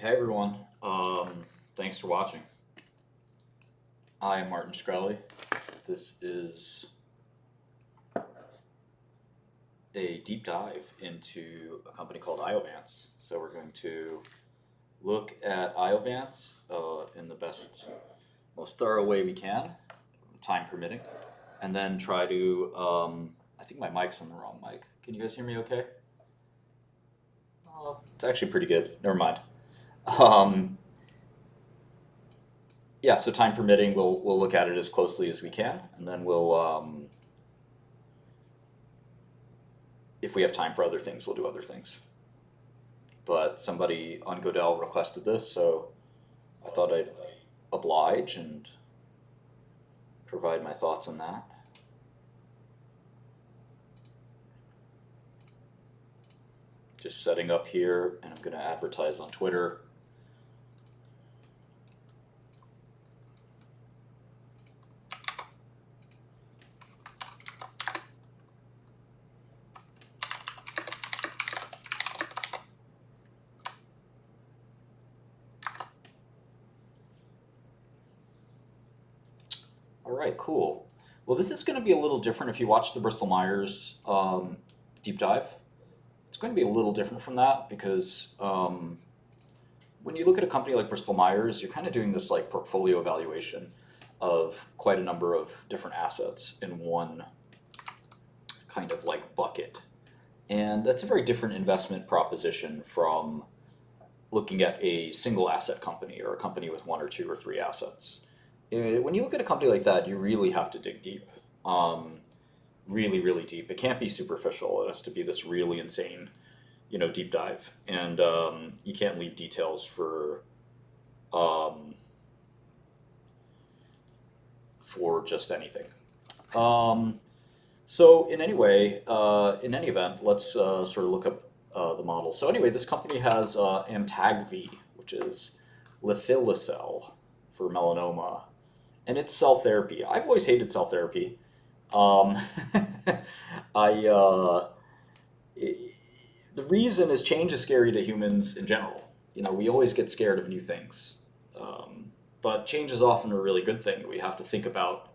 Hey everyone, thanks for watching. I am Martin Shkreli. This is a deep dive into a company called Iovance. So we're going to look at Iovance in the best, most thorough way we can, time permitting, and then try to, I think my mic's on the wrong mic. Can you guys hear me okay? It's actually pretty good. Never mind. Um, yeah, so time permitting, we'll look at it as closely as we can, and then if we have time for other things, we'll do other things. But somebody on Godel requested this, so I thought I'd oblige and provide my thoughts on that. Just setting up here, and I'm going to advertise on Twitter. All right, cool. Well, this is going to be a little different if you watch the Bristol Myers deep dive. It's going to be a little different from that because when you look at a company like Bristol Myers, you're kind of doing this like portfolio evaluation of quite a number of different assets in one kind of like bucket. And that's a very different investment proposition from looking at a single asset company or a company with one or two or three assets. When you look at a company like that, you really have to dig deep, really, really deep. It can't be superficial. It has to be this really insane, deep dive, and you can't leave details for just anything. So in any event, let's sort of look up the model. So anyway, this company has Amtagvi, which is Lifileucel for melanoma. And it's cell therapy. I've always hated cell therapy. Um, the reason is change is scary to humans in general. We always get scared of new things. But change is often a really good thing. We have to think about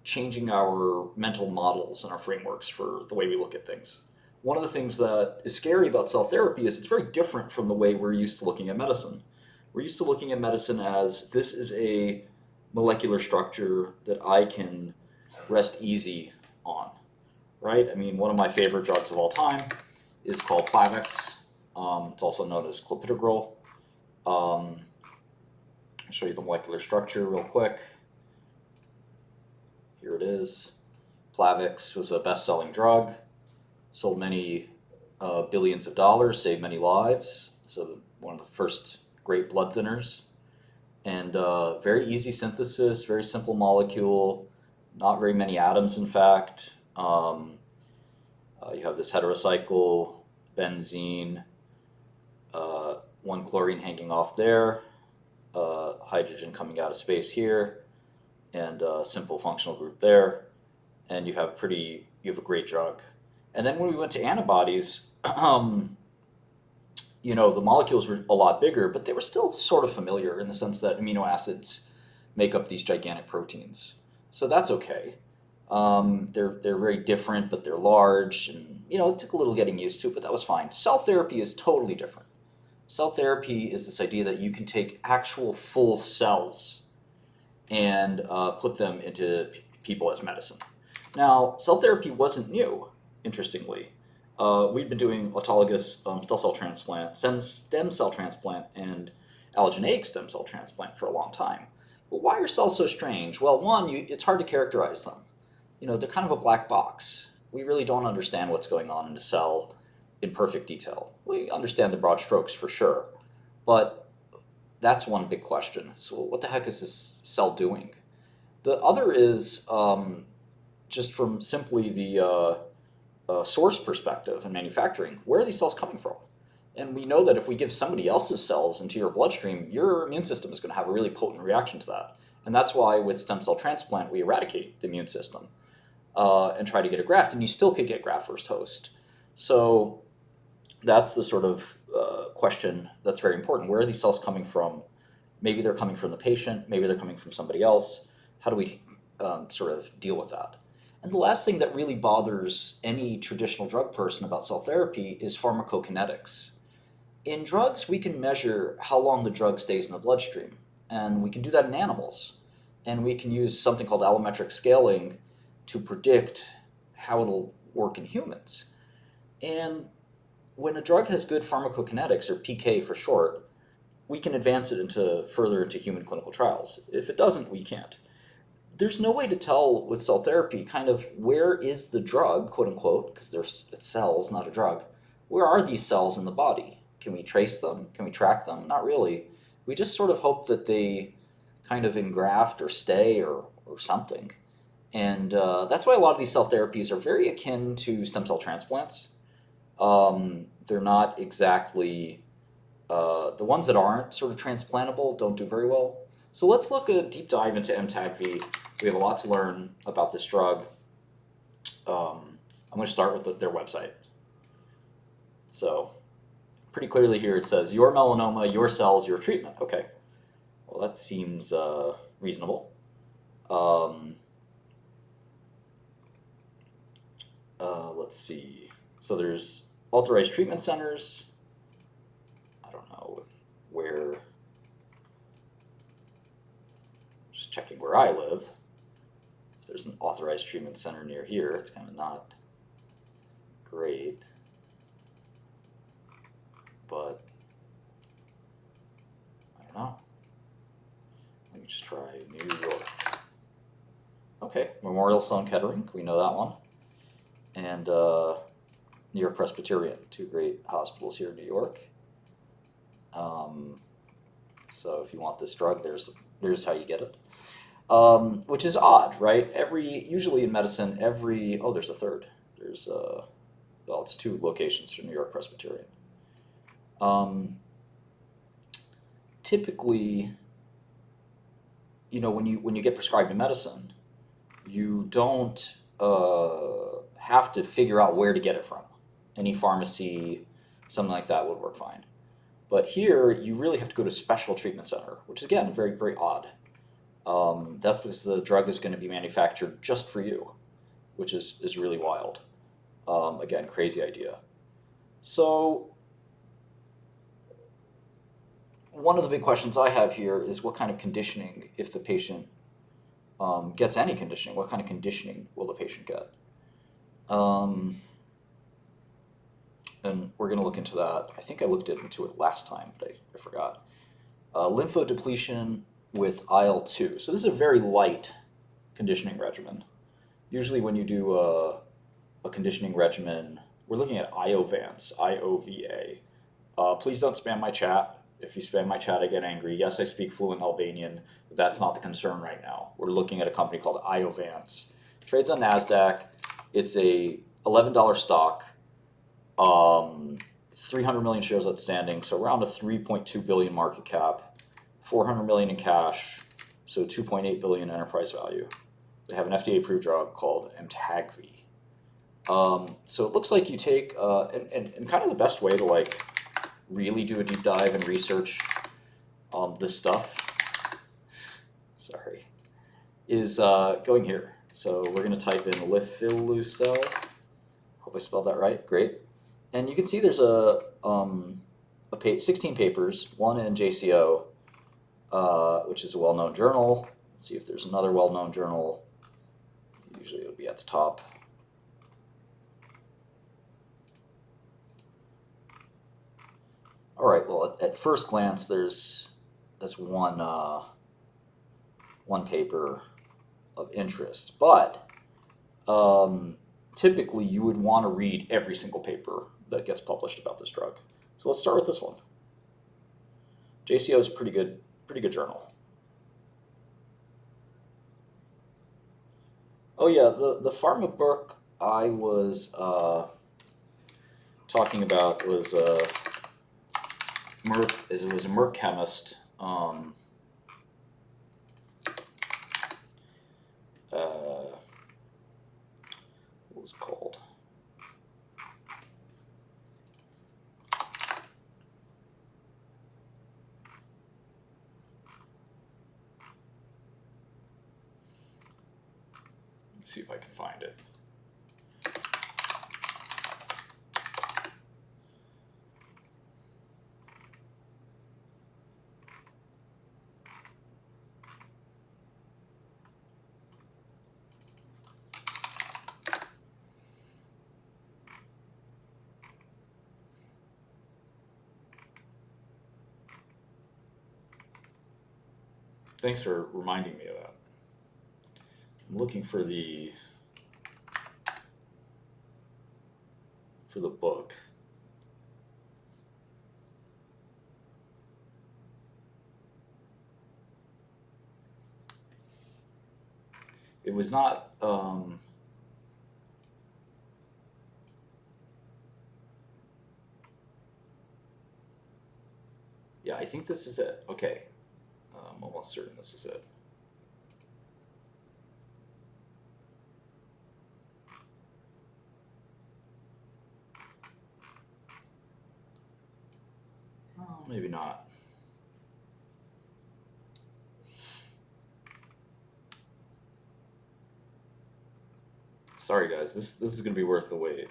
changing our mental models and our frameworks for the way we look at things. One of the things that is scary about cell therapy is it's very different from the way we're used to looking at medicine. We're used to looking at medicine as this is a molecular structure that I can rest easy on, right? I mean, one of my favorite drugs of all time is called Plavix. It's also known as clopidogrel. I'll show you the molecular structure real quick. Here it is. Plavix was a best-selling drug, sold many billions of dollars, saved many lives. So one of the first great blood thinners. And very easy synthesis, very simple molecule, not very many atoms, in fact. You have this heterocycle, benzene, one chlorine hanging off there, hydrogen coming out of space here, and a simple functional group there. And you have a great drug. And then when we went to antibodies, the molecules were a lot bigger, but they were still sort of familiar in the sense that amino acids make up these gigantic proteins. So that's okay. They're very different, but they're large, and it took a little getting used to, but that was fine. Cell therapy is totally different. Cell therapy is this idea that you can take actual full cells and put them into people as medicine. Now, cell therapy wasn't new, interestingly. We've been doing autologous stem cell transplant, and allogeneic stem cell transplant for a long time. But why are cells so strange? Well, one, it's hard to characterize them. They're kind of a black box. We really don't understand what's going on in a cell in perfect detail. We understand the broad strokes for sure, but that's one big question. So what the heck is this cell doing? The other is just from simply the source perspective and manufacturing, where are these cells coming from? And we know that if we give somebody else's cells into your bloodstream, your immune system is going to have a really potent reaction to that. And that's why with stem cell transplant, we eradicate the immune system and try to get a graft, and you still could get graft versus host. So that's the sort of question that's very important. Where are these cells coming from? Maybe they're coming from the patient, maybe they're coming from somebody else. How do we sort of deal with that? And the last thing that really bothers any traditional drug person about cell therapy is pharmacokinetics. In drugs, we can measure how long the drug stays in the bloodstream, and we can do that in animals. And we can use something called allometric scaling to predict how it'll work in humans. And when a drug has good pharmacokinetics, or PK for short, we can advance it further into human clinical trials. If it doesn't, we can't. There's no way to tell with cell therapy kind of where is the drug, quote unquote, because it's cells, not a drug. Where are these cells in the body? Can we trace them? Can we track them? Not really. We just sort of hope that they kind of engraft or stay or something. And that's why a lot of these cell therapies are very akin to stem cell transplants. They're not exactly, the ones that aren't sort of transplantable don't do very well. So let's look at a deep dive into MTAGV. We have a lot to learn about this drug. I'm going to start with their website. So pretty clearly here it says, your melanoma, your cells, your treatment. Okay, well that seems reasonable. Let's see. So there's authorized treatment centers. I don't know where. Just checking where I live. If there's an authorized treatment center near here, it's kind of not great. But I don't know. Let me just try New York. Okay, Memorial Sloan Kettering, we know that one. And New York Presbyterian, two great hospitals here in New York. So if you want this drug, there's how you get it. Which is odd, right? Usually in medicine, oh, there's a third. There's, well, it's two locations for New York Presbyterian. Typically, you know, when you get prescribed a medicine, you don't have to figure out where to get it from. Any pharmacy, something like that would work fine. But here, you really have to go to a special treatment center, which is, again, very, very odd. That's because the drug is going to be manufactured just for you, which is really wild. Again, crazy idea. So one of the big questions I have here is what kind of conditioning, if the patient gets any conditioning, what kind of conditioning will the patient get? And we're going to look into that. I think I looked into it last time, but I forgot. Lymphodepletion with IL-2. So this is a very light conditioning regimen. Usually when you do a conditioning regimen, we're looking at Iovance, IOVA. Please don't spam my chat. If you spam my chat, I get angry. Yes, I speak fluent Albanian, but that's not the concern right now. We're looking at a company called Iovance. Trades on NASDAQ. It's a $11 stock. 300 million shares outstanding, so around a 3.2 billion market cap, 400 million in cash, so 2.8 billion enterprise value. They have an FDA-approved drug called MTAGV. So it looks like you take, and kind of the best way to like really do a deep dive and research this stuff, sorry, is going here. So we're going to type in Lifileucel. Hope I spelled that right. Great. And you can see there's 16 papers, one in JCO, which is a well-known journal. Let's see if there's another well-known journal. Usually it'll be at the top. All right, well, at first glance, that's one paper of interest, but typically you would want to read every single paper that gets published about this drug. So let's start with this one. JCO is a pretty good journal. Oh yeah, the pharma book I was talking about was Merck. It was a Merck chemist. What was it called? see if I can find it. Thanks for reminding me of that. I'm looking for the book. It was not yeah, I think this is it. Okay. I'm almost certain this is it. Oh, maybe not. Sorry guys, this is gonna be worth the wait.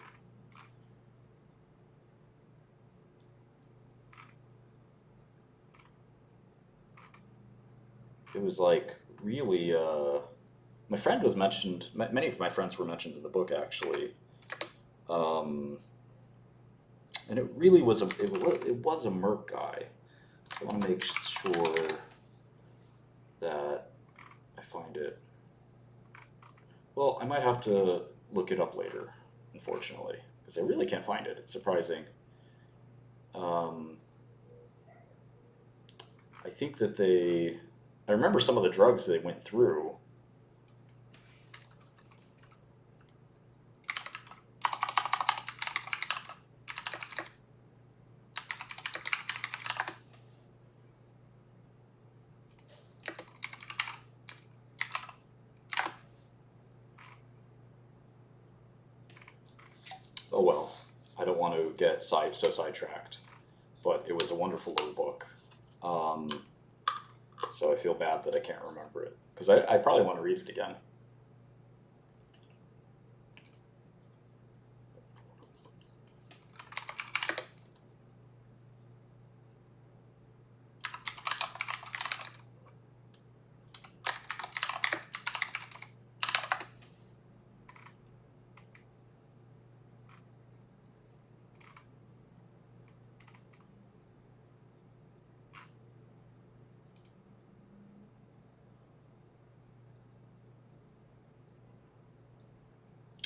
It was like really my friend was mentioned, many of my friends were mentioned in the book actually. And it really was it was a Merck guy. So I want to make sure that I find it. Well, I might have to look it up later, unfortunately, because I really can't find it. It's surprising. I think that I remember some of the drugs they went through. Oh well, I don't want to get so sidetracked, but it was a wonderful little book. So I feel bad that I can't remember it, because I probably want to read it again.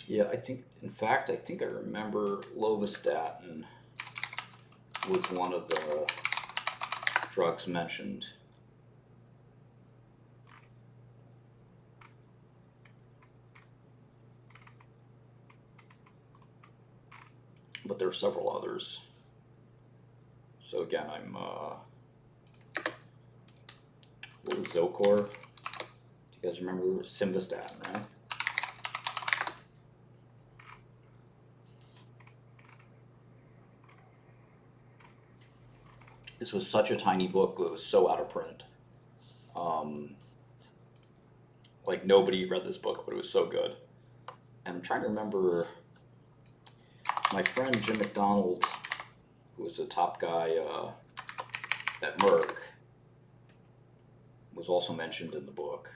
Yeah, I think, in fact, I think I remember lovastatin was one of the drugs mentioned. But there are several others. So again, what was Zocor? Do you guys remember simvastatin, right? This was such a tiny book, it was so out of print. Like nobody read this book, but it was so good. And I'm trying to remember, my friend Jim McDonald, who was a top guy at Merck, was also mentioned in the book.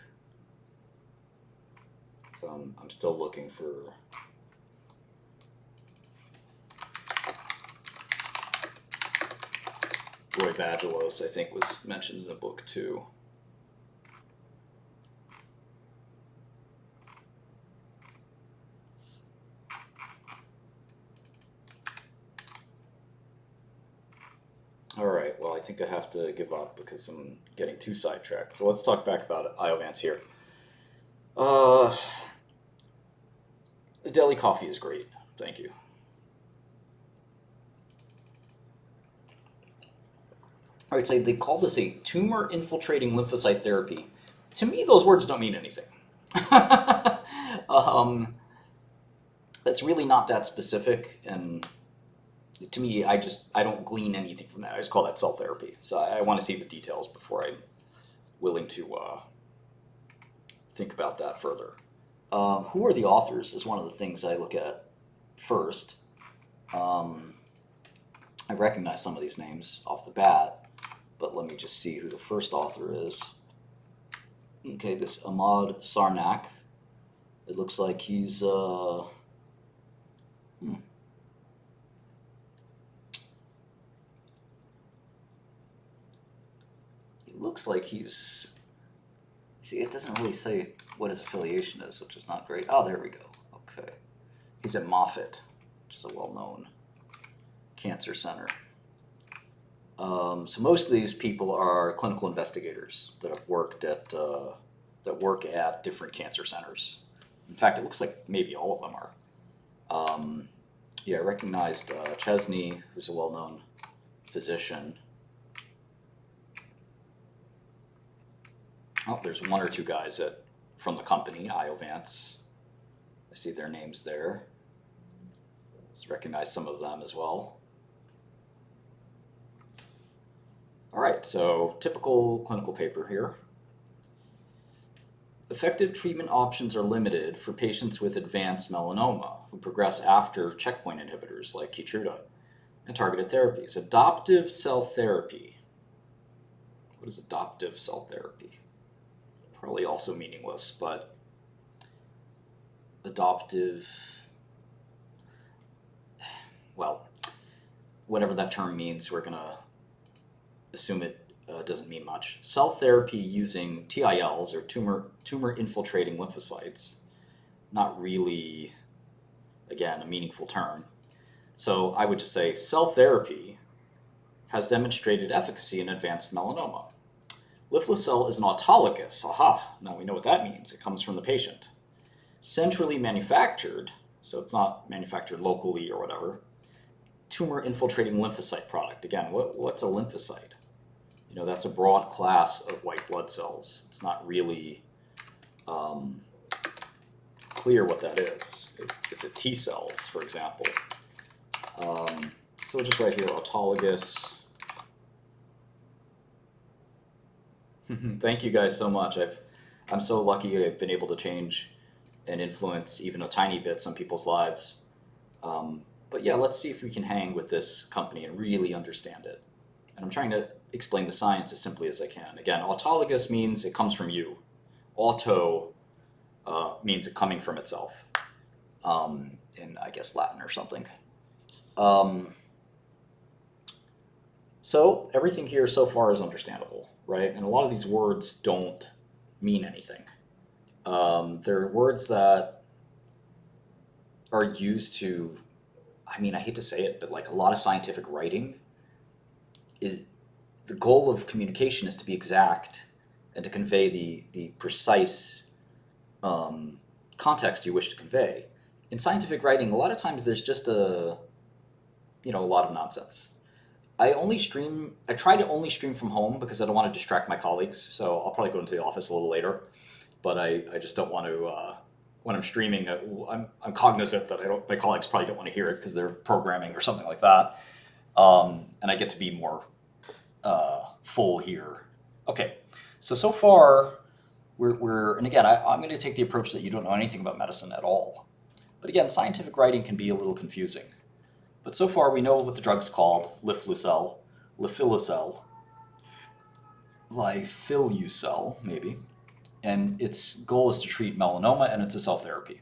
So I'm still looking for... Roy Vagelos, I think, was mentioned in the book too. All right, well, I think I have to give up because I'm getting too sidetracked. So let's talk back about Iovance here. The deli coffee is great. Thank you. All right, so they call this a tumor-infiltrating lymphocyte therapy. To me, those words don't mean anything. That's really not that specific, and to me, I don't glean anything from that. I just call that cell therapy. So I want to see the details before I'm willing to think about that further. Who are the authors is one of the things I look at first. I recognize some of these names off the bat, but let me just see who the first author is. Okay, this Ahmad Sarnak. It looks like he's It looks like he's. See, it doesn't really say what his affiliation is, which is not great. Oh, there we go. Okay, he's at Moffitt, which is a well-known cancer center. So most of these people are clinical investigators that have worked at that work at different cancer centers. In fact, it looks like maybe all of them are. Yeah, I recognized Chesney, who's a well-known physician. Oh, there's one or two guys from the company, Iovance. I see their names there. Let's recognize some of them as well. All right, so typical clinical paper here. Effective treatment options are limited for patients with advanced melanoma who progress after checkpoint inhibitors like Keytruda and targeted therapies. Adoptive cell therapy. What is adoptive cell therapy? Probably also meaningless, but adoptive, well, whatever that term means, we're going to assume it doesn't mean much. Cell therapy using TILs, or tumor infiltrating lymphocytes, not really, again, a meaningful term. So I would just say cell therapy has demonstrated efficacy in advanced melanoma. Lifileucel is an autologous, aha, now we know what that means. It comes from the patient. Centrally manufactured, so it's not manufactured locally or whatever, tumor infiltrating lymphocyte product. Again, what's a lymphocyte? You know, that's a broad class of white blood cells. It's not really clear what that is. Is it T cells, for example? So we'll just write here autologous. Thank you guys so much. I'm so lucky I've been able to change and influence even a tiny bit some people's lives. But yeah, let's see if we can hang with this company and really understand it. And I'm trying to explain the science as simply as I can. Again, autologous means it comes from you. Auto means it coming from itself, in, I guess, Latin or something. So everything here so far is understandable, right? And a lot of these words don't mean anything. They're words that are used to, I mean, I hate to say it, but like a lot of scientific writing, the goal of communication is to be exact and to convey the precise context you wish to convey. In scientific writing, a lot of times there's just a lot of nonsense. I try to only stream from home because I don't want to distract my colleagues. So I'll probably go into the office a little later, but I just don't want to, when I'm streaming, I'm cognizant that my colleagues probably don't want to hear it because they're programming or something like that. And I get to be more full here. Okay, so far and again, I'm going to take the approach that you don't know anything about medicine at all. But again, scientific writing can be a little confusing. But so far we know what the drug's called, Lifileucel, maybe. And its goal is to treat melanoma, and it's a cell therapy.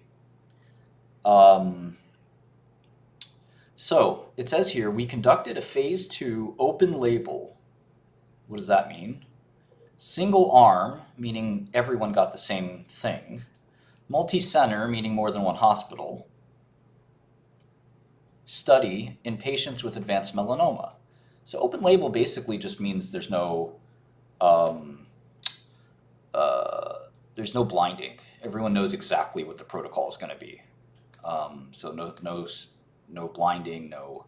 So it says here, we conducted a phase 2 open label. What does that mean? Single arm, meaning everyone got the same thing. Multi-center, meaning more than one hospital. Study in patients with advanced melanoma. So open label basically just means there's no blinding. Everyone knows exactly what the protocol is going to be. So no blinding, no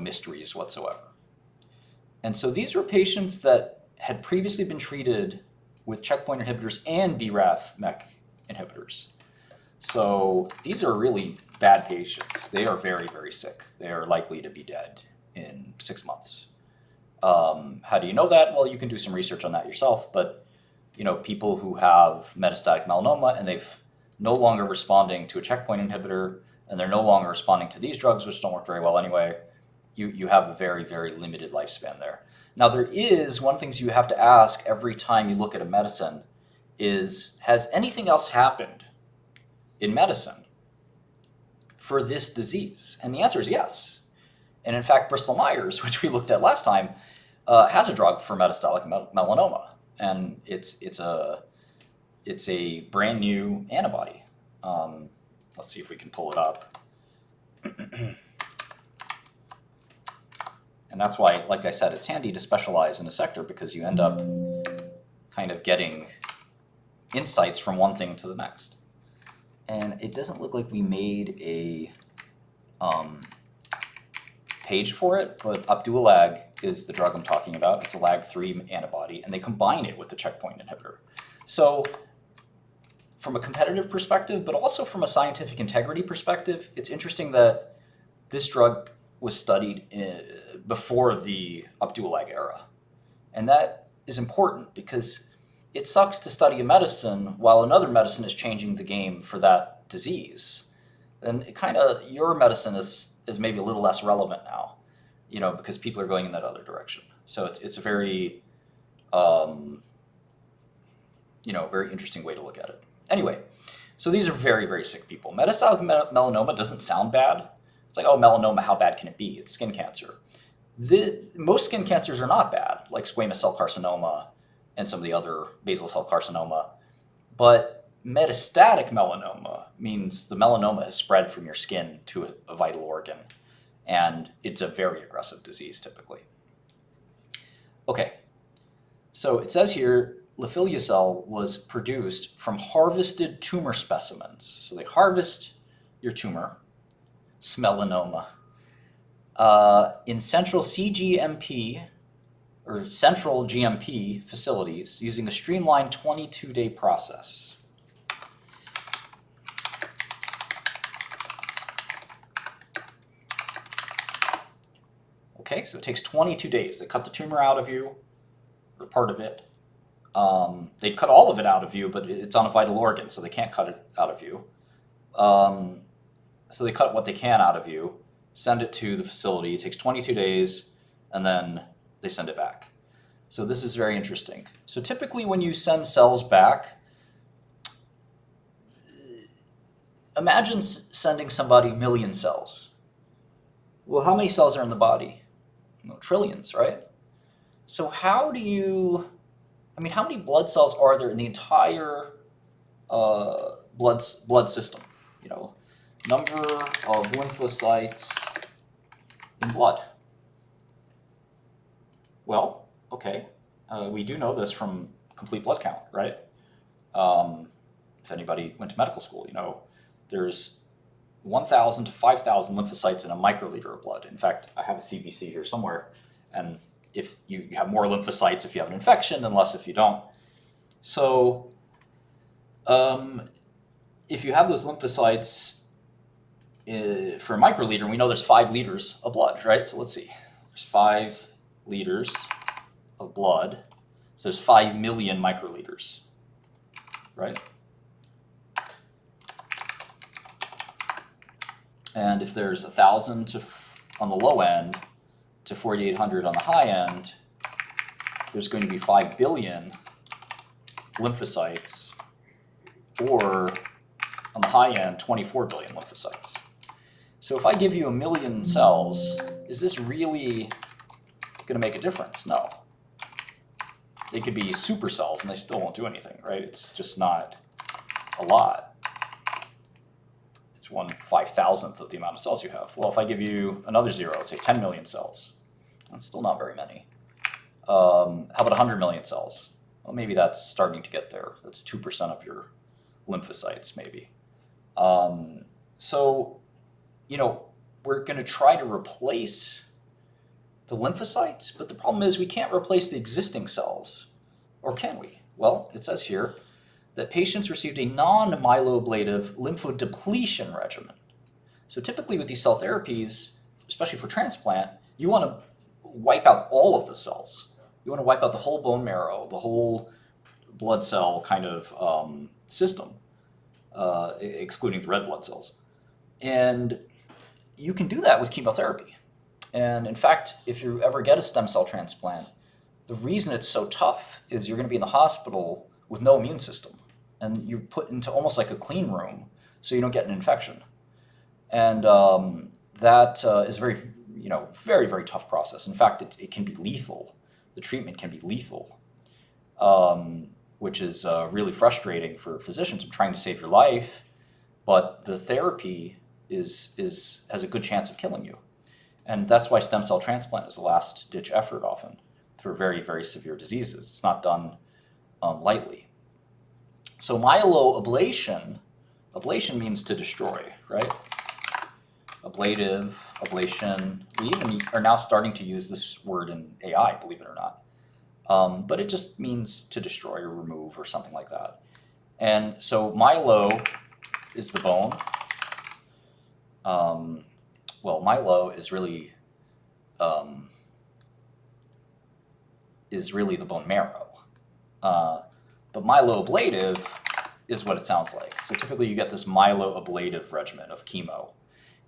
mysteries whatsoever. And so these were patients that had previously been treated with checkpoint inhibitors and BRAF/MEK inhibitors. So these are really bad patients. They are very, very sick. They are likely to be dead in 6 months. How do you know that? Well, you can do some research on that yourself, but people who have metastatic melanoma and they've no longer responding to a checkpoint inhibitor, and they're no longer responding to these drugs, which don't work very well anyway, you have a very, very limited lifespan there. Now, there is one thing you have to ask every time you look at a medicine is, has anything else happened in medicine for this disease? And the answer is yes. And in fact, Bristol Myers, which we looked at last time, has a drug for metastatic melanoma, and it's a brand new antibody. Let's see if we can pull it up. And that's why, like I said, it's handy to specialize in a sector, because you end up kind of getting insights from one thing to the next. And it doesn't look like we made a page for it, but Opdualag is the drug I'm talking about. It's a LAG-3 antibody, and they combine it with the checkpoint inhibitor. So from a competitive perspective, but also from a scientific integrity perspective, it's interesting that this drug was studied before the Opdualag era. And that is important because it sucks to study a medicine while another medicine is changing the game for that disease. Then it kind of, your medicine is maybe a little less relevant now, because people are going in that other direction. So it's a very, very interesting way to look at it. Anyway, so these are very, very sick people. Metastatic melanoma doesn't sound bad. It's like, oh, melanoma, how bad can it be? It's skin cancer. Most skin cancers are not bad, like squamous cell carcinoma and some of the other basal cell carcinoma. But metastatic melanoma means the melanoma has spread from your skin to a vital organ, and it's a very aggressive disease typically. Okay, so it says here, Lifileucel was produced from harvested tumor specimens. So they harvest your tumor, melanoma, in central CGMP or central GMP facilities using a streamlined 22-day process. Okay, so it takes 22 days. They cut the tumor out of you, or part of it. They cut all of it out of you, but it's on a vital organ, so they can't cut it out of you. So they cut what they can out of you, send it to the facility. It takes 22 days, and then they send it back. So this is very interesting. So typically when you send cells back, imagine sending somebody 1 million cells. Well, how many cells are in the body? Trillions, right? So how many blood cells are there in the entire blood system? Number of lymphocytes in blood. Well, okay, we do know this from complete blood count, right? If anybody went to medical school, there's 1,000 to 5,000 lymphocytes in a microliter of blood. In fact, I have a CBC here somewhere, and if you have more lymphocytes if you have an infection, than less if you don't. So if you have those lymphocytes for a microliter, we know there's 5 liters of blood, right? So let's see. There's 5 liters of blood. So there's 5 million microliters, right? And if there's 1,000 on the low end to 4,800 on the high end, there's going to be 5 billion lymphocytes, or on the high end, 24 billion lymphocytes. So if I give you 1 million cells, is this really going to make a difference? No. They could be super cells and they still won't do anything, right? It's just not a lot. It's 1/5000th of the amount of cells you have. Well, if I give you another 0, let's say 10 million cells, that's still not very many. How about 100 million cells? Well, maybe that's starting to get there. That's 2% of your lymphocytes, maybe. So, we're going to try to replace the lymphocytes, but the problem is we can't replace the existing cells. Or can we? Well, it says here that patients received a non-myeloablative lymphodepletion regimen. So typically with these cell therapies, especially for transplant, you want to wipe out all of the cells. You want to wipe out the whole bone marrow, the whole blood cell kind of system, excluding the red blood cells. And you can do that with chemotherapy. And in fact, if you ever get a stem cell transplant, the reason it's so tough is you're going to be in the hospital with no immune system. And you're put into almost like a clean room so you don't get an infection. And that is very, very, very tough process. In fact, it can be lethal. The treatment can be lethal, which is really frustrating for physicians. I'm trying to save your life, but the therapy has a good chance of killing you. And that's why stem cell transplant is a last-ditch effort often for very, very severe diseases. It's not done lightly. So myeloablation, ablation means to destroy, right? Ablative, ablation. We even are now starting to use this word in AI, believe it or not. But it just means to destroy or remove or something like that. And so myelo is the bone. Well, myelo is really the bone marrow. But myeloablative is what it sounds like. So typically you get this myeloablative regimen of chemo.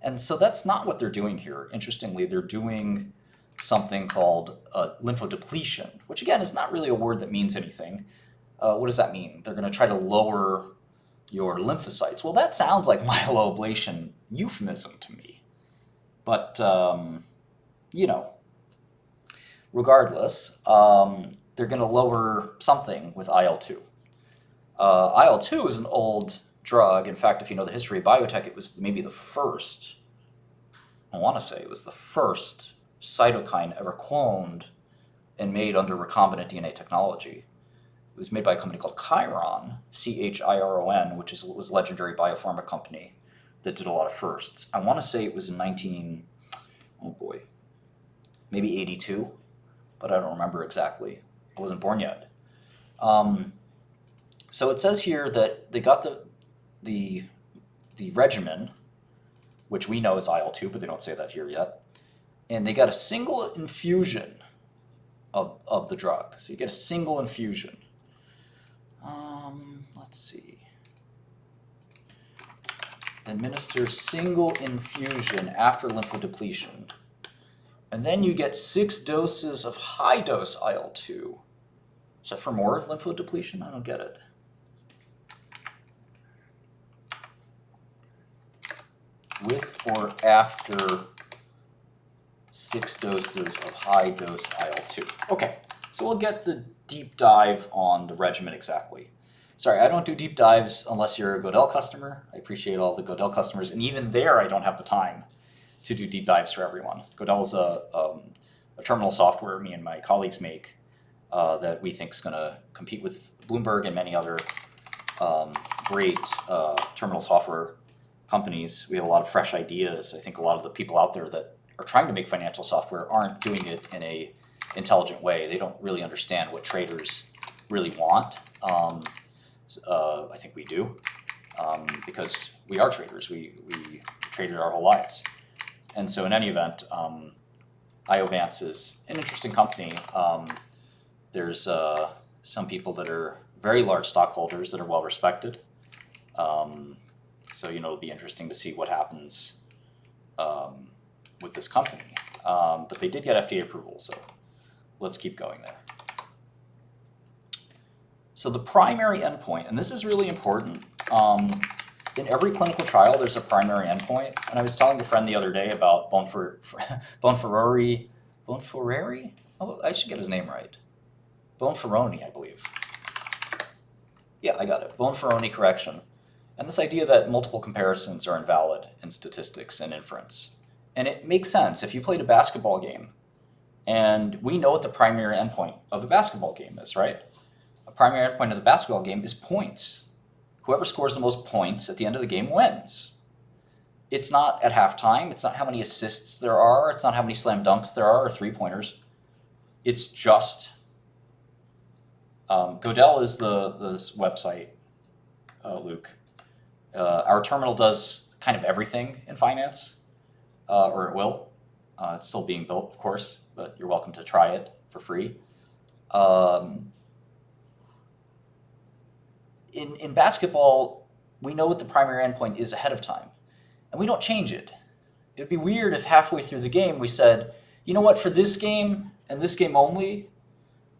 And so that's not what they're doing here. Interestingly, they're doing something called lymphodepletion, which again is not really a word that means anything. What does that mean? They're going to try to lower your lymphocytes. Well, that sounds like myeloablation euphemism to me. But, regardless, they're going to lower something with IL-2. IL-2 is an old drug. In fact, if you know the history of biotech, it was maybe the first, I want to say it was the first cytokine ever cloned and made under recombinant DNA technology. It was made by a company called Chiron, Chiron, which was a legendary biopharma company that did a lot of firsts. I want to say it was in maybe 82, but I don't remember exactly. I wasn't born yet. So it says here that they got the regimen, which we know is IL-2, but they don't say that here yet. And they got a single infusion of the drug. So you get a single infusion. Let's see. Administer single infusion after lymphodepletion. And then you get 6 doses of high-dose IL-2. Is that for more lymphodepletion? I don't get it. With or after 6 doses of high-dose IL-2. Okay, so we'll get the deep dive on the regimen exactly. Sorry, I don't do deep dives unless you're a Godel customer. I appreciate all the Godel customers, and even there I don't have the time to do deep dives for everyone. Godel is a terminal software me and my colleagues make that we think is going to compete with Bloomberg and many other great terminal software companies. We have a lot of fresh ideas. I think a lot of the people out there that are trying to make financial software aren't doing it in a intelligent way. They don't really understand what traders really want. I think we do, because we are traders. We traded our whole lives. And so in any event, Iovance is an interesting company. There's some people that are very large stockholders that are well respected. So, it'll be interesting to see what happens with this company. But they did get FDA approval, so let's keep going there. So the primary endpoint, and this is really important. In every clinical trial, there's a primary endpoint. And I was telling a friend the other day about Bonferroni. Oh, I should get his name right. Bonferroni, I believe. Yeah, I got it. Bonferroni correction. And this idea that multiple comparisons are invalid in statistics and inference. And it makes sense. If you played a basketball game, and we know what the primary endpoint of a basketball game is, right? A primary endpoint of the basketball game is points. Whoever scores the most points at the end of the game wins. It's not at halftime. It's not how many assists there are. It's not how many slam dunks there are or three-pointers. It's just... Godel is this website, Luke. Our terminal does kind of everything in finance, or it will. It's still being built, of course, but you're welcome to try it for free. in basketball, we know what the primary endpoint is ahead of time, and we don't change it. It would be weird if halfway through the game we said, you know what, for this game and this game only,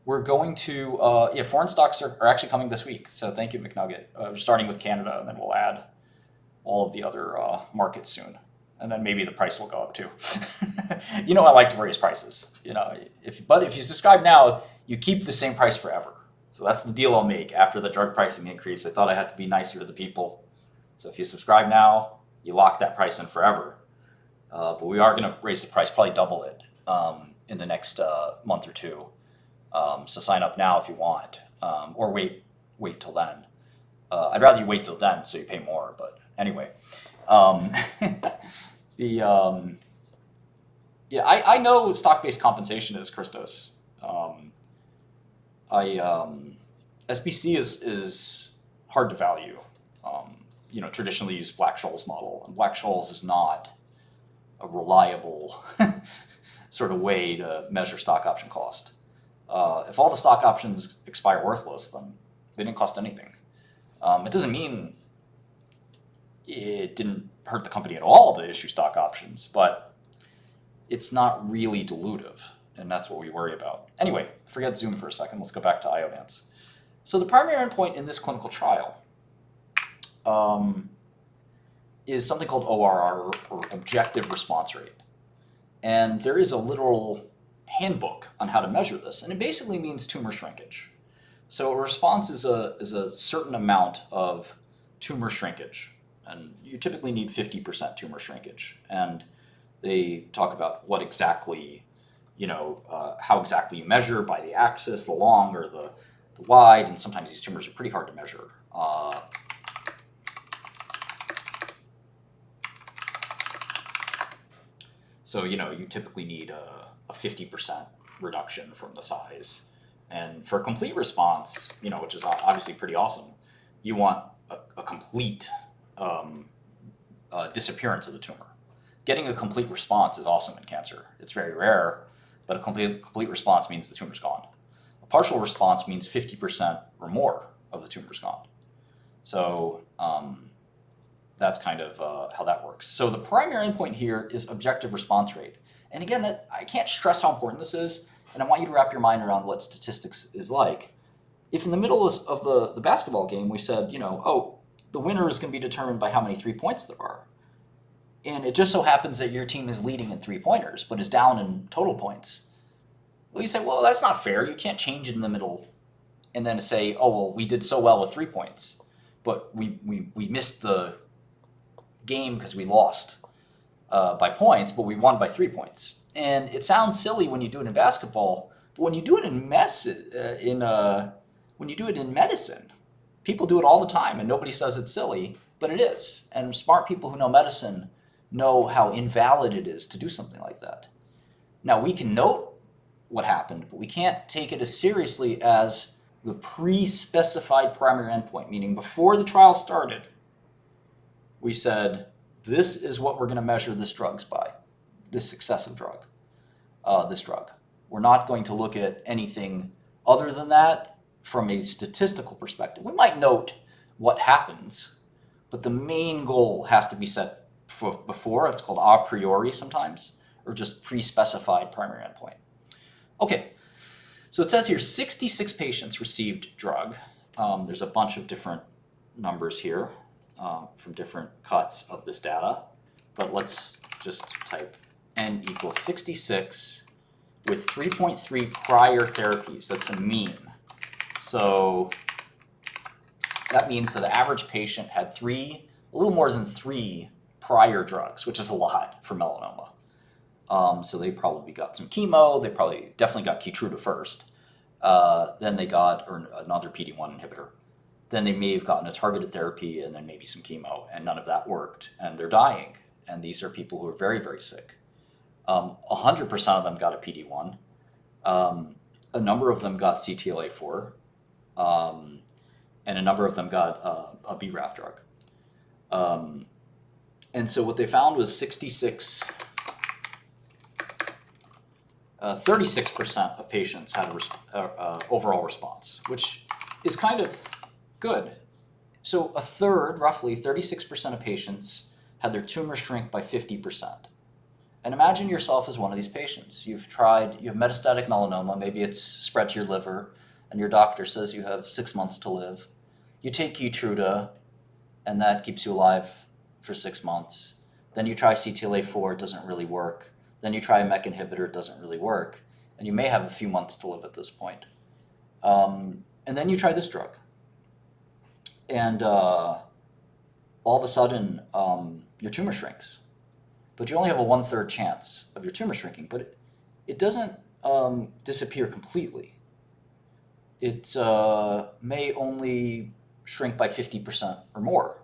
we're going to, foreign stocks are actually coming this week. So thank you, McNugget. We're starting with Canada, and then we'll add all of the other markets soon. And then maybe the price will go up too. You know, I like to raise prices. You know, but if you subscribe now, you keep the same price forever. So that's the deal I'll make after the drug pricing increase. I thought I had to be nicer to the people. So if you subscribe now, you lock that price in forever. But we are going to raise the price, probably double it in the next month or two. So sign up now if you want, or wait till then. I'd rather you wait till then so you pay more. But anyway, I know stock-based compensation is Christos. SBC is hard to value. Traditionally used Black-Scholes model, and Black-Scholes is not a reliable sort of way to measure stock option cost. If all the stock options expire worthless, then they didn't cost anything. It doesn't mean it didn't hurt the company at all to issue stock options, but it's not really dilutive, and that's what we worry about. Anyway, forget Zoom for a second. Let's go back to Iovance. So the primary endpoint in this clinical trial is something called ORR, or objective response rate. And there is a literal handbook on how to measure this, and it basically means tumor shrinkage. So a response is a certain amount of tumor shrinkage, and you typically need 50% tumor shrinkage. And they talk about what exactly, how exactly you measure by the axis, the long or the wide, and sometimes these tumors are pretty hard to measure. So, you typically need a 50% reduction from the size. And for a complete response, which is obviously pretty awesome, you want a complete disappearance of the tumor. Getting a complete response is awesome in cancer. It's very rare, but a complete response means the tumor's gone. A partial response means 50% or more of the tumor's gone. So that's kind of how that works. So the primary endpoint here is objective response rate. And again, I can't stress how important this is, and I want you to wrap your mind around what statistics is like. If in the middle of the basketball game we said, the winner is going to be determined by how many 3-points there are, and it just so happens that your team is leading in 3-pointers, but is down in total points, well, you say, well, that's not fair. You can't change it in the middle and then say, oh, well, we did so well with 3 points, but we missed the game because we lost by points, but we won by 3 points. And it sounds silly when you do it in basketball, but when you do it in medicine, people do it all the time, and nobody says it's silly, but it is. And smart people who know medicine know how invalid it is to do something like that. Now, we can note what happened, but we can't take it as seriously as the pre-specified primary endpoint, meaning before the trial started, we said, this is what we're going to measure this drug by, this successive drug, this drug. We're not going to look at anything other than that from a statistical perspective. We might note what happens, but the main goal has to be set before. It's called a priori sometimes, or just pre-specified primary endpoint. Okay, so it says here 66 patients received drug. There's a bunch of different numbers here from different cuts of this data, but let's just type N equals 66 with 3.3 prior therapies. That's a mean. So that means that the average patient had a little more than 3 prior drugs, which is a lot for melanoma. So they probably got some chemo. They definitely got Keytruda first. Then they got another PD-1 inhibitor. Then they may have gotten a targeted therapy and then maybe some chemo, and none of that worked, and they're dying. And these are people who are very, very sick. 100% of them got a PD-1. A number of them got CTLA-4, and a number of them got a BRAF drug. And so what they found was 36% of patients had an overall response, which is kind of good. So a third, roughly 36% of patients had their tumor shrink by 50%. And imagine yourself as one of these patients. You have metastatic melanoma, maybe it's spread to your liver, and your doctor says you have 6 months to live. You take Keytruda, and that keeps you alive for 6 months. Then you try CTLA-4, it doesn't really work. Then you try a MEK inhibitor, it doesn't really work. And you may have a few months to live at this point. And then you try this drug. And all of a sudden, your tumor shrinks. But you only have a 1/3 chance of your tumor shrinking. But it doesn't disappear completely. It may only shrink by 50% or more.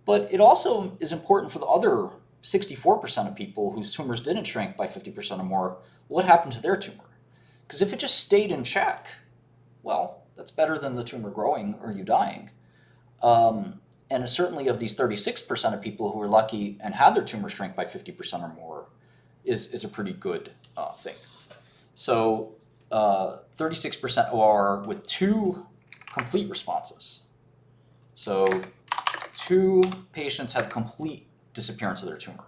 But it also is important for the other 64% of people whose tumors didn't shrink by 50% or more. What happened to their tumor? Because if it just stayed in check, well, that's better than the tumor growing or you dying. And certainly of these 36% of people who were lucky and had their tumor shrink by 50% or more is a pretty good thing. So 36% ORR with 2 complete responses. So 2 patients had complete disappearance of their tumor.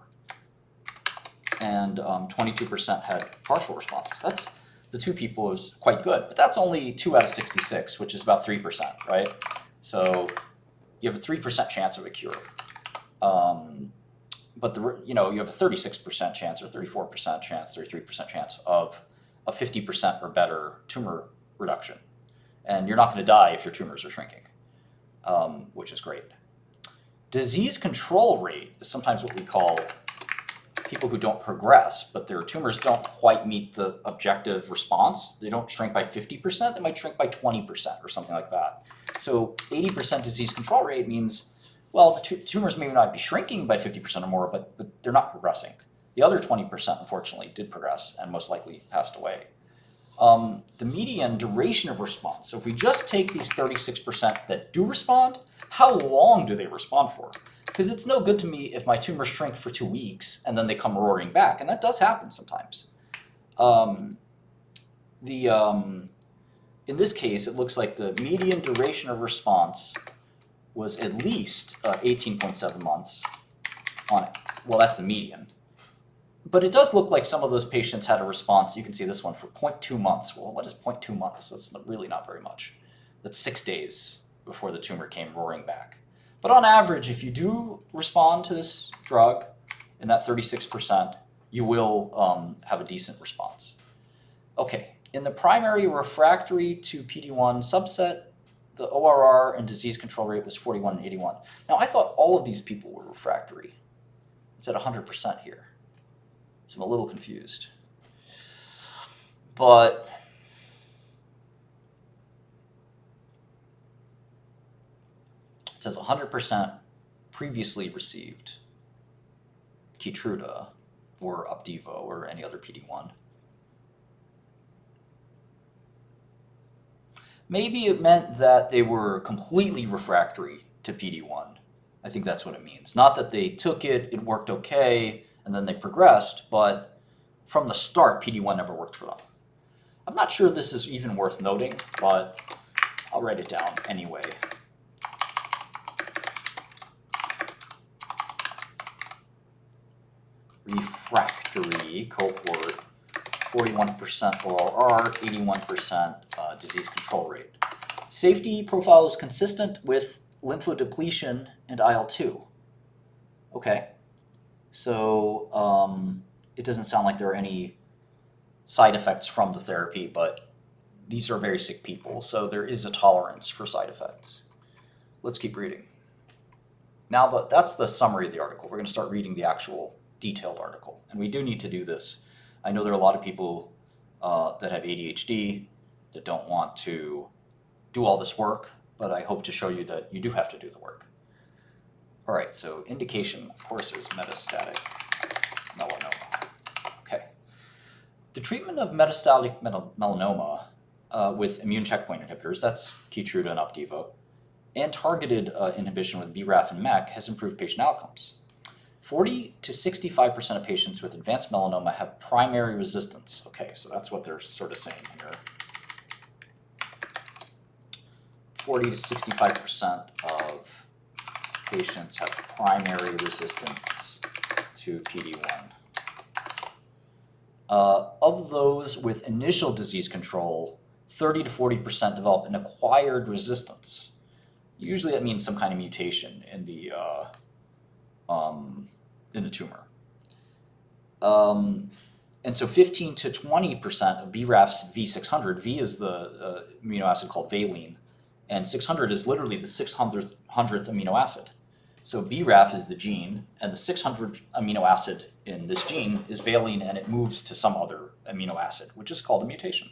And 22% had partial responses. That's the 2 people is quite good, but that's only 2 out of 66, which is about 3%, right? So you have a 3% chance of a cure. But you have a 36% chance or 34% chance, 33% chance of a 50% or better tumor reduction. And you're not going to die if your tumors are shrinking, which is great. Disease control rate is sometimes what we call people who don't progress, but their tumors don't quite meet the objective response. They don't shrink by 50%, they might shrink by 20% or something like that. So 80% disease control rate means, well, the tumors may not be shrinking by 50% or more, but they're not progressing. The other 20%, unfortunately, did progress and most likely passed away. The median duration of response, so if we just take these 36% that do respond, how long do they respond for? Because it's no good to me if my tumors shrink for 2 weeks and then they come roaring back, and that does happen sometimes. In this case, it looks like the median duration of response was at least 18.7 months on it. Well, that's the median. But it does look like some of those patients had a response. You can see this one for 0.2 months. Well, what is 0.2 months? That's really not very much. That's 6 days before the tumor came roaring back. But on average, if you do respond to this drug in that 36%, you will have a decent response. Okay, in the primary refractory to PD-1 subset, the ORR and disease control rate was 41 and 81. Now, I thought all of these people were refractory. It's at 100% here. So I'm a little confused. But it says 100% previously received Keytruda or Opdivo or any other PD-1. Maybe it meant that they were completely refractory to PD-1. I think that's what it means. Not that they took it, it worked okay, and then they progressed, but from the start, PD-1 never worked for them. I'm not sure this is even worth noting, but I'll write it down anyway. Refractory cohort, 41% ORR, 81% disease control rate. Safety profile is consistent with lymphodepletion and IL-2. Okay, so it doesn't sound like there are any side effects from the therapy, but these are very sick people, so there is a tolerance for side effects. Let's keep reading. Now that's the summary of the article. We're going to start reading the actual detailed article, and we do need to do this. I know there are a lot of people that have ADHD that don't want to do all this work, but I hope to show you that you do have to do the work. All right, so indication, of course, is metastatic melanoma. Okay. The treatment of metastatic melanoma with immune checkpoint inhibitors, that's Keytruda and Opdivo, and targeted inhibition with BRAF and MEK has improved patient outcomes. 40 to 65% of patients with advanced melanoma have primary resistance. Okay, so that's what they're sort of saying here. 40 to 65% of of patients have primary resistance to PD-1. Of those with initial disease control, 30 to 40% develop an acquired resistance. Usually that means some kind of mutation in the tumor. And so 15 to 20% of BRAF's V600, V is the amino acid called valine, and 600 is literally the 600th amino acid. So BRAF is the gene, and the 600th amino acid in this gene is valine, and it moves to some other amino acid, which is called a mutation.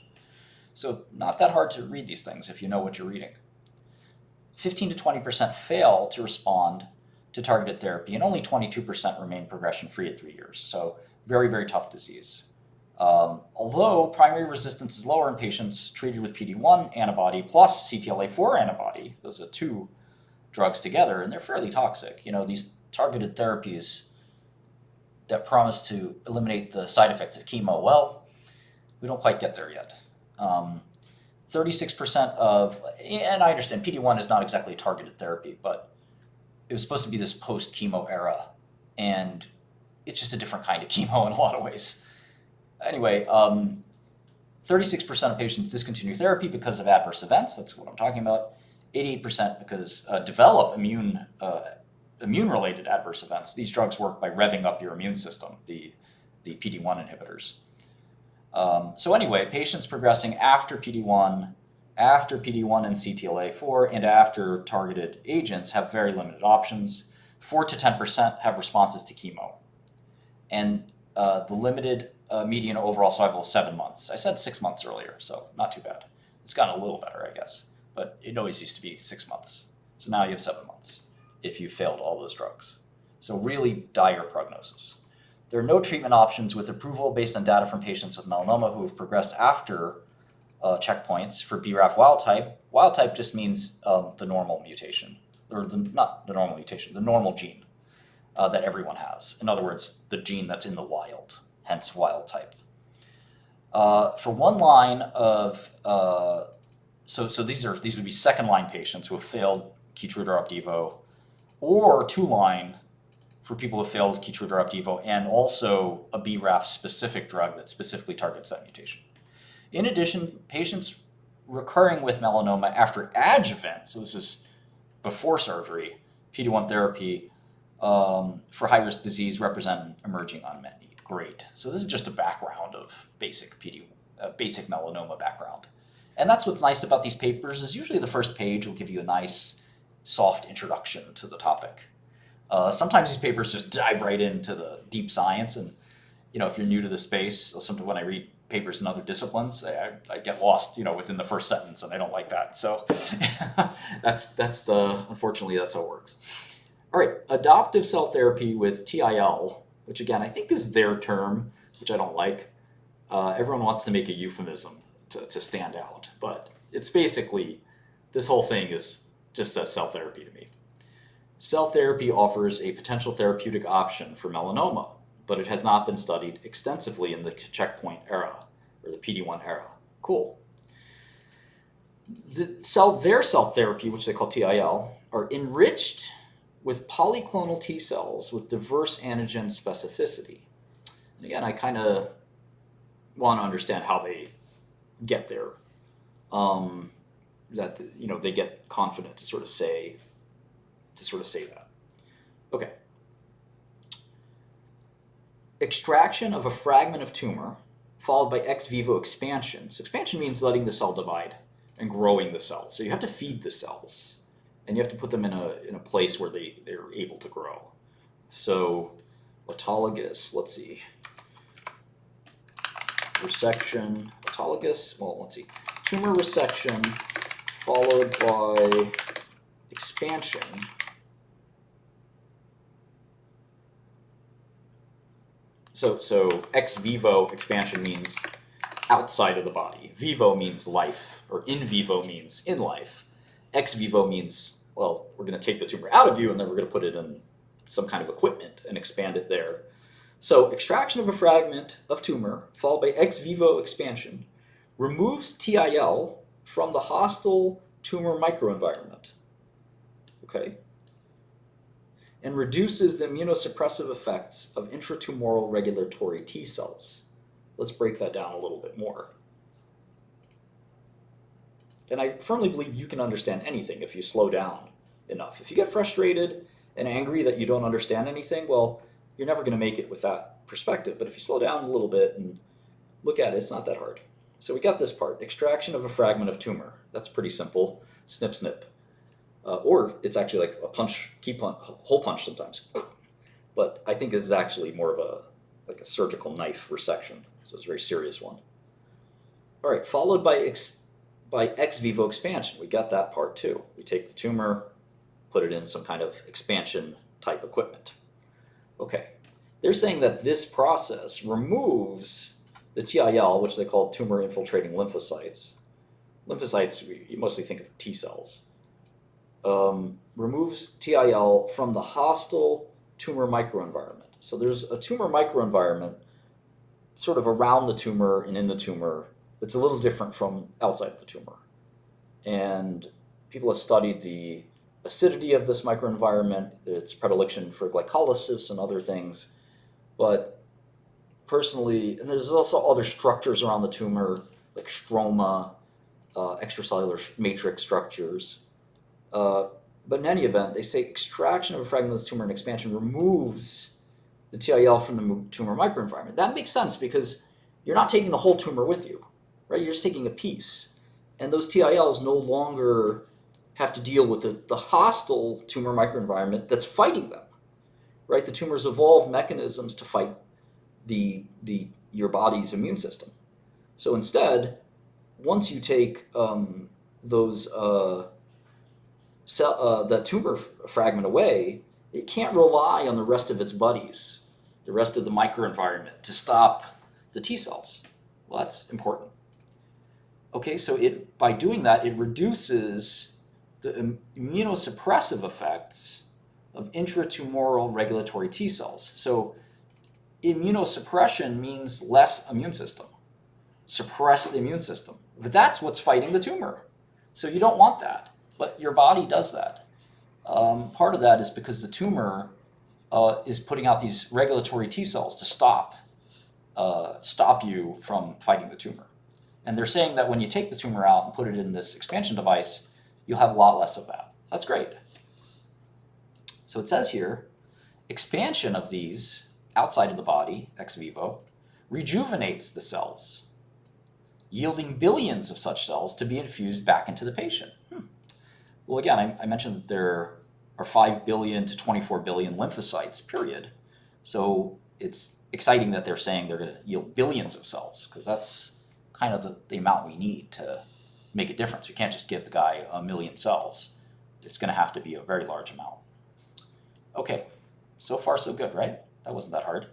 So not that hard to read these things if you know what you're reading. 15 to 20% fail to respond to targeted therapy, and only 22% remain progression-free at 3 years. So very, very tough disease. Although primary resistance is lower in patients treated with PD-1 antibody plus CTLA-4 antibody, those are two drugs together, and they're fairly toxic. You know, these targeted therapies that promise to eliminate the side effects of chemo, well, we don't quite get there yet. 36% of, and I understand PD-1 is not exactly a targeted therapy, but it was supposed to be this post-chemo era, and it's just a different kind of chemo in a lot of ways. Anyway, 36% of patients discontinue therapy because of adverse events. That's what I'm talking about. 88% because develop immune-related adverse events. These drugs work by revving up your immune system, the PD-1 inhibitors. So anyway, patients progressing after PD-1 and CTLA-4, and after targeted agents have very limited options. 4 to 10% have responses to chemo. And the limited median overall survival is 7 months. I said 6 months earlier, so not too bad. It's gotten a little better, I guess. But it always used to be 6 months. So now you have 7 months if you failed all those drugs. So really dire prognosis. There are no treatment options with approval based on data from patients with melanoma who have progressed after checkpoints for BRAF wild type. Wild type just means the normal mutation, or not the normal mutation, the normal gene that everyone has. In other words, the gene that's in the wild, hence wild type. For one line of, so these would be second line patients who have failed Keytruda or Opdivo, or 2-line for people who have failed Keytruda or Opdivo, and also a BRAF specific drug that specifically targets that mutation. In addition, patients recurring with melanoma after adjuvant, so this is before surgery, PD-1 therapy for high-risk disease represent emerging unmet need. Great. So this is just a background of basic melanoma background. And that's what's nice about these papers is usually the first page will give you a nice, soft introduction to the topic. Sometimes these papers just dive right into the deep science, and if you're new to the space, sometimes when I read papers in other disciplines, I get lost, within the first sentence, and I don't like that. So unfortunately, that's how it works. All right, adoptive cell therapy with TIL, which again I think is their term, which I don't like. Everyone wants to make a euphemism to stand out, but it's basically, this whole thing is just a cell therapy to me. Cell therapy offers a potential therapeutic option for melanoma, but it has not been studied extensively in the checkpoint era, or the PD-1 era. Cool. Their cell therapy, which they call TIL, are enriched with polyclonal T cells with diverse antigen specificity. And again, I kind of want to understand how they get there. That they get confident to sort of say that. Okay. Extraction of a fragment of tumor followed by ex vivo expansion. So expansion means letting the cell divide and growing the cell. So you have to feed the cells, and you have to put them in a place where they're able to grow. So autologous, let's see. Resection, autologous, well, let's see. Tumor resection followed by expansion. So ex vivo expansion means outside of the body. Vivo means life, or in vivo means in life. Ex vivo means, well, we're going to take the tumor out of you and then we're going to put it in some kind of equipment and expand it there. So extraction of a fragment of tumor followed by ex vivo expansion removes TIL from the hostile tumor microenvironment. okay? And reduces the immunosuppressive effects of intratumoral regulatory T cells. Let's break that down a little bit more. And I firmly believe you can understand anything if you slow down enough. If you get frustrated and angry that you don't understand anything, well, you're never going to make it with that perspective. But if you slow down a little bit and look at it, it's not that hard. So we got this part, extraction of a fragment of tumor. That's pretty simple, snip, snip. Or it's actually like a punch, hole punch sometimes. But I think this is actually more of a surgical knife resection. So it's a very serious one. All right, followed by ex vivo expansion. We got that part too. We take the tumor, put it in some kind of expansion type equipment. Okay, they're saying that this process removes the TIL, which they call tumor infiltrating lymphocytes. Lymphocytes, you mostly think of T cells. Removes TIL from the hostile tumor microenvironment. So there's a tumor microenvironment sort of around the tumor and in the tumor that's a little different from outside the tumor. And people have studied the acidity of this microenvironment, its predilection for glycolysis and other things. But personally, and there's also other structures around the tumor, like stroma, extracellular matrix structures. But in any event, they say extraction of a fragment of this tumor and expansion removes the TIL from the tumor microenvironment. That makes sense because you're not taking the whole tumor with you, right? You're just taking a piece. And those TILs no longer have to deal with the hostile tumor microenvironment that's fighting them, right? The tumors evolve mechanisms to fight your body's immune system. So instead, once you take that tumor fragment away, it can't rely on the rest of its buddies, the rest of the microenvironment, to stop the T cells. Well, that's important. Okay, so by doing that, it reduces the immunosuppressive effects of intratumoral regulatory T cells. So immunosuppression means less immune system. Suppress the immune system. But that's what's fighting the tumor. So you don't want that. But your body does that. Part of that is because the tumor is putting out these regulatory T cells to stop you from fighting the tumor. And they're saying that when you take the tumor out and put it in this expansion device, you'll have a lot less of that. That's great. So it says here, expansion of these outside of the body, ex vivo, rejuvenates the cells, yielding billions of such cells to be infused back into the patient. Well, again, I mentioned that there are 5 billion to 24 billion lymphocytes, period. So it's exciting that they're saying they're going to yield billions of cells, because that's kind of the amount we need to make a difference. We can't just give the guy 1 million cells. It's going to have to be a very large amount. Okay, so far so good, right? That wasn't that hard.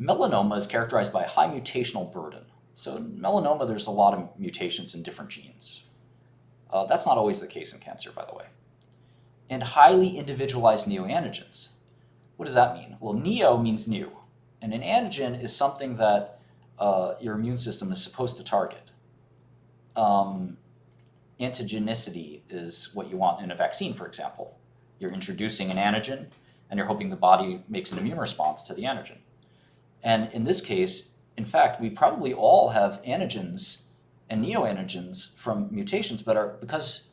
Melanoma is characterized by a high mutational burden. So in melanoma, there's a lot of mutations in different genes. That's not always the case in cancer, by the way. And highly individualized neoantigens. What does that mean? Well, neo means new. And an antigen is something that your immune system is supposed to target. Antigenicity is what you want in a vaccine, for example. You're introducing an antigen, and you're hoping the body makes an immune response to the antigen. And in this case, in fact, we probably all have antigens and neoantigens from mutations, but because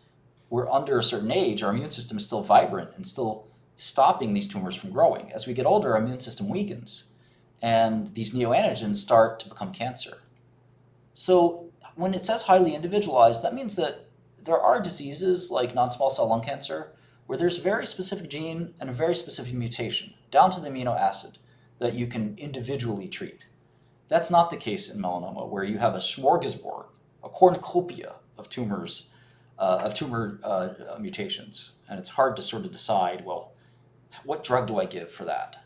we're under a certain age, our immune system is still vibrant and still stopping these tumors from growing. As we get older, our immune system weakens, and these neoantigens start to become cancer. So when it says highly individualized, that means that there are diseases like non-small cell lung cancer where there's a very specific gene and a very specific mutation, down to the amino acid, that you can individually treat. That's not the case in melanoma, where you have a smorgasbord, a cornucopia of tumors, mutations, and it's hard to sort of decide, well, what drug do I give for that?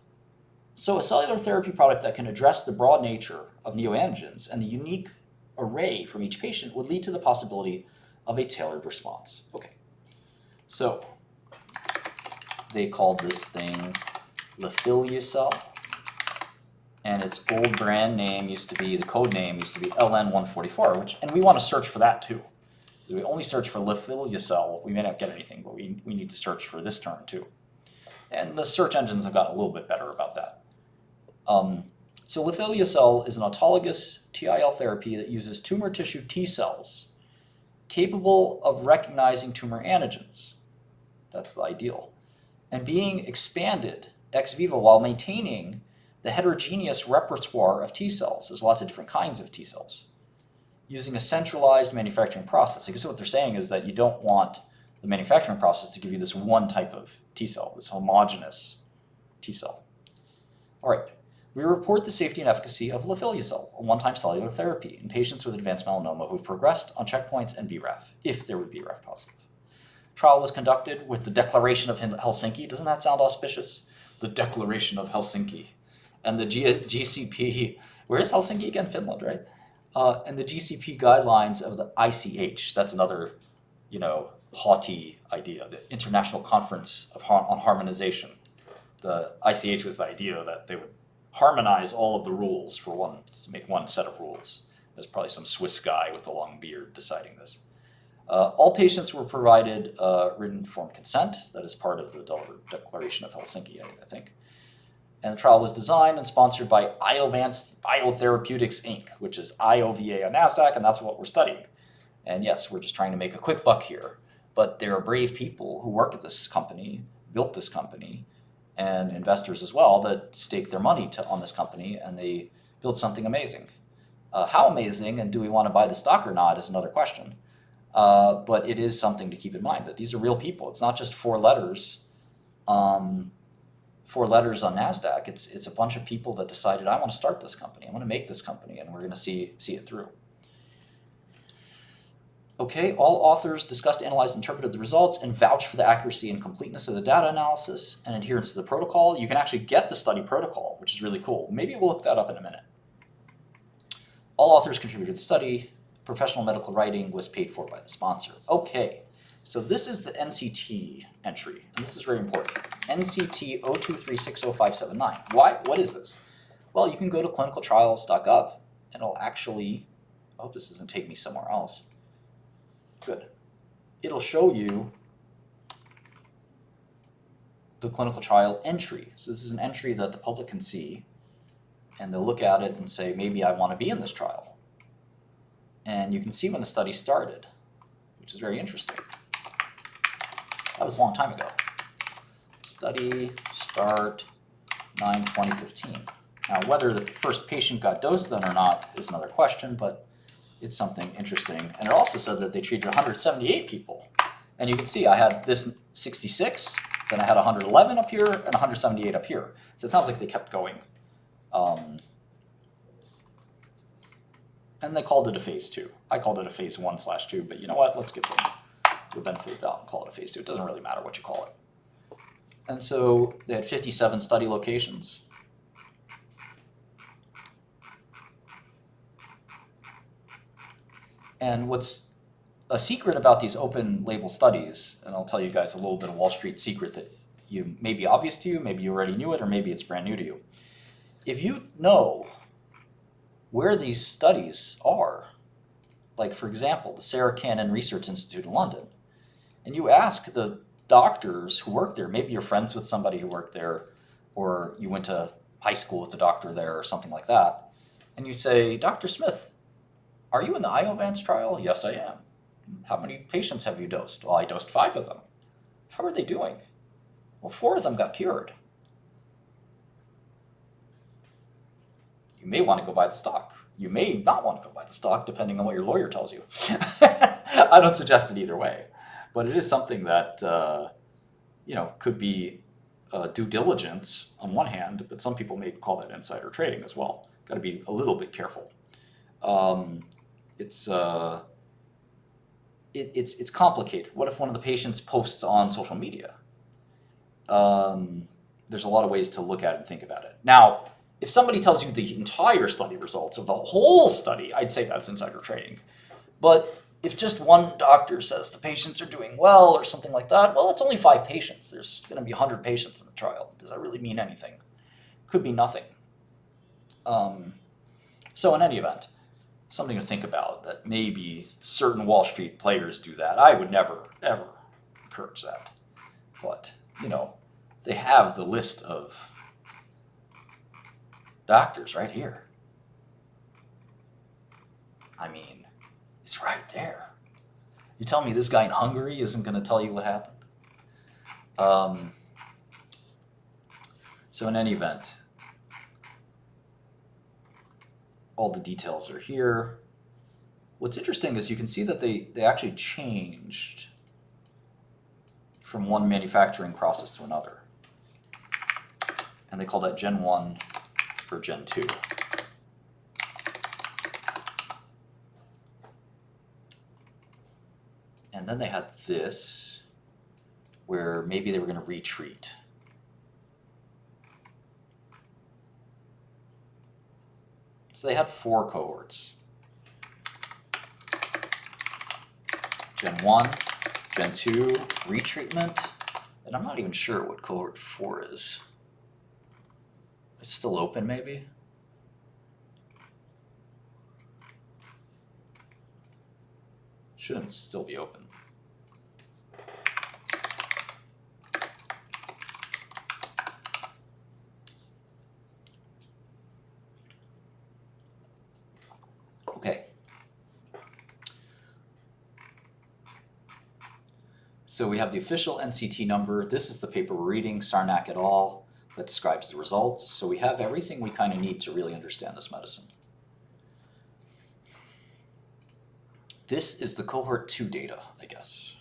So a cellular therapy product that can address the broad nature of neoantigens and the unique array from each patient would lead to the possibility of a tailored response. Okay, so they called this thing Lifileucel, and its old brand name used to be, the code name used to be LN144, and we want to search for that too. If we only search for Lifileucel, we may not get anything, but we need to search for this term too. And the search engines have gotten a little bit better about that. So Lifileucel is an autologous TIL therapy that uses tumor tissue T cells capable of recognizing tumor antigens. That's the ideal. And being expanded ex vivo while maintaining the heterogeneous repertoire of T cells. There's lots of different kinds of T cells. Using a centralized manufacturing process. I guess what they're saying is that you don't want the manufacturing process to give you this one type of T cell, this homogeneous T cell. All right, we report the safety and efficacy of Lifileucel, a one-time cellular therapy in patients with advanced melanoma who have progressed on checkpoints and BRAF, if they were BRAF positive. Trial was conducted with the Declaration of Helsinki. Doesn't that sound auspicious? The Declaration of Helsinki. And the GCP, where is Helsinki again? Finland, right? And the GCP guidelines of the ICH. That's another, haughty idea, the International Conference on Harmonization. The ICH was the idea that they would harmonize all of the rules to make one set of rules. There's probably some Swiss guy with a long beard deciding this. All patients were provided written informed consent. That is part of the Declaration of Helsinki, I think. And the trial was designed and sponsored by Iovance Biotherapeutics, Inc., which is IOVA on NASDAQ, and that's what we're studying. And yes, we're just trying to make a quick buck here. But there are brave people who work at this company, built this company, and investors as well that stake their money on this company, and they build something amazing. How amazing, and do we want to buy the stock or not, is another question. But it is something to keep in mind, that these are real people. It's not just four letters on NASDAQ. It's a bunch of people that decided, I want to start this company. I want to make this company, and we're going to see it through. Okay, all authors discussed, analyzed, interpreted the results, and vouched for the accuracy and completeness of the data analysis and adherence to the protocol. You can actually get the study protocol, which is really cool. Maybe we'll look that up in a minute. All authors contributed to the study. Professional medical writing was paid for by the sponsor. Okay, so this is the NCT entry, and this is very important. NCT 0236059. Why? What is this? Well, you can go to clinicaltrials.gov, and it'll actually, I hope this doesn't take me somewhere else. Good. It'll show you the clinical trial entry. So this is an entry that the public can see, and they'll look at it and say, maybe I want to be in this trial. And you can see when the study started, which is very interesting. That was a long time ago. Study start 9/2015. Now, whether the first patient got dosed then or not is another question, but it's something interesting. And it also said that they treated 178 people. And you can see I had this 66, then I had 111 up here, and 178 up here. So it sounds like they kept going. And they called it a phase 2. I called it a phase 1/2, but you know what? Let's give them the benefit of the doubt and call it a phase 2. It doesn't really matter what you call it. And so they had 57 study locations. And what's a secret about these open label studies, and I'll tell you guys a little bit of Wall Street secret that may be obvious to you, maybe you already knew it, or maybe it's brand new to you. If you know where these studies are, like for example, the Sarah Cannon Research Institute in London, and you ask the doctors who work there, maybe you're friends with somebody who worked there, or you went to high school with the doctor there or something like that, and you say, Dr. Smith, are you in the Iovance trial? Yes, I am. How many patients have you dosed? Well, I dosed 5 of them. How are they doing? Well, 4 of them got cured. You may want to go buy the stock. You may not want to go buy the stock, depending on what your lawyer tells you. I don't suggest it either way, but it is something that could be due diligence on one hand, but some people may call that insider trading as well. Got to be a little bit careful. It's complicated. What if one of the patients posts on social media? There's a lot of ways to look at it and think about it. Now, if somebody tells you the entire study results of the whole study, I'd say that's insider trading. But if just one doctor says the patients are doing well or something like that, well, it's only 5 patients. There's going to be 100 patients in the trial. Does that really mean anything? Could be nothing. So in any event, something to think about, that maybe certain Wall Street players do that. I would never, ever encourage that. But, you know, they have the list of doctors right here. I mean, it's right there. You tell me this guy in Hungary isn't going to tell you what happened? So in any event, all the details are here. What's interesting is you can see that they actually changed from one manufacturing process to another. And they call that Gen 1 or Gen 2. And then they had this, where maybe they were going to retreat. So they had 4 cohorts. Gen 1, Gen 2, retreatment, and I'm not even sure what cohort 4 is. It's still open, maybe? Shouldn't still be open. Okay. So we have the official NCT number. This is the paper we're reading, Sarnak et al., that describes the results. So we have everything we kind of need to really understand this medicine. This is the cohort 2 data, I guess.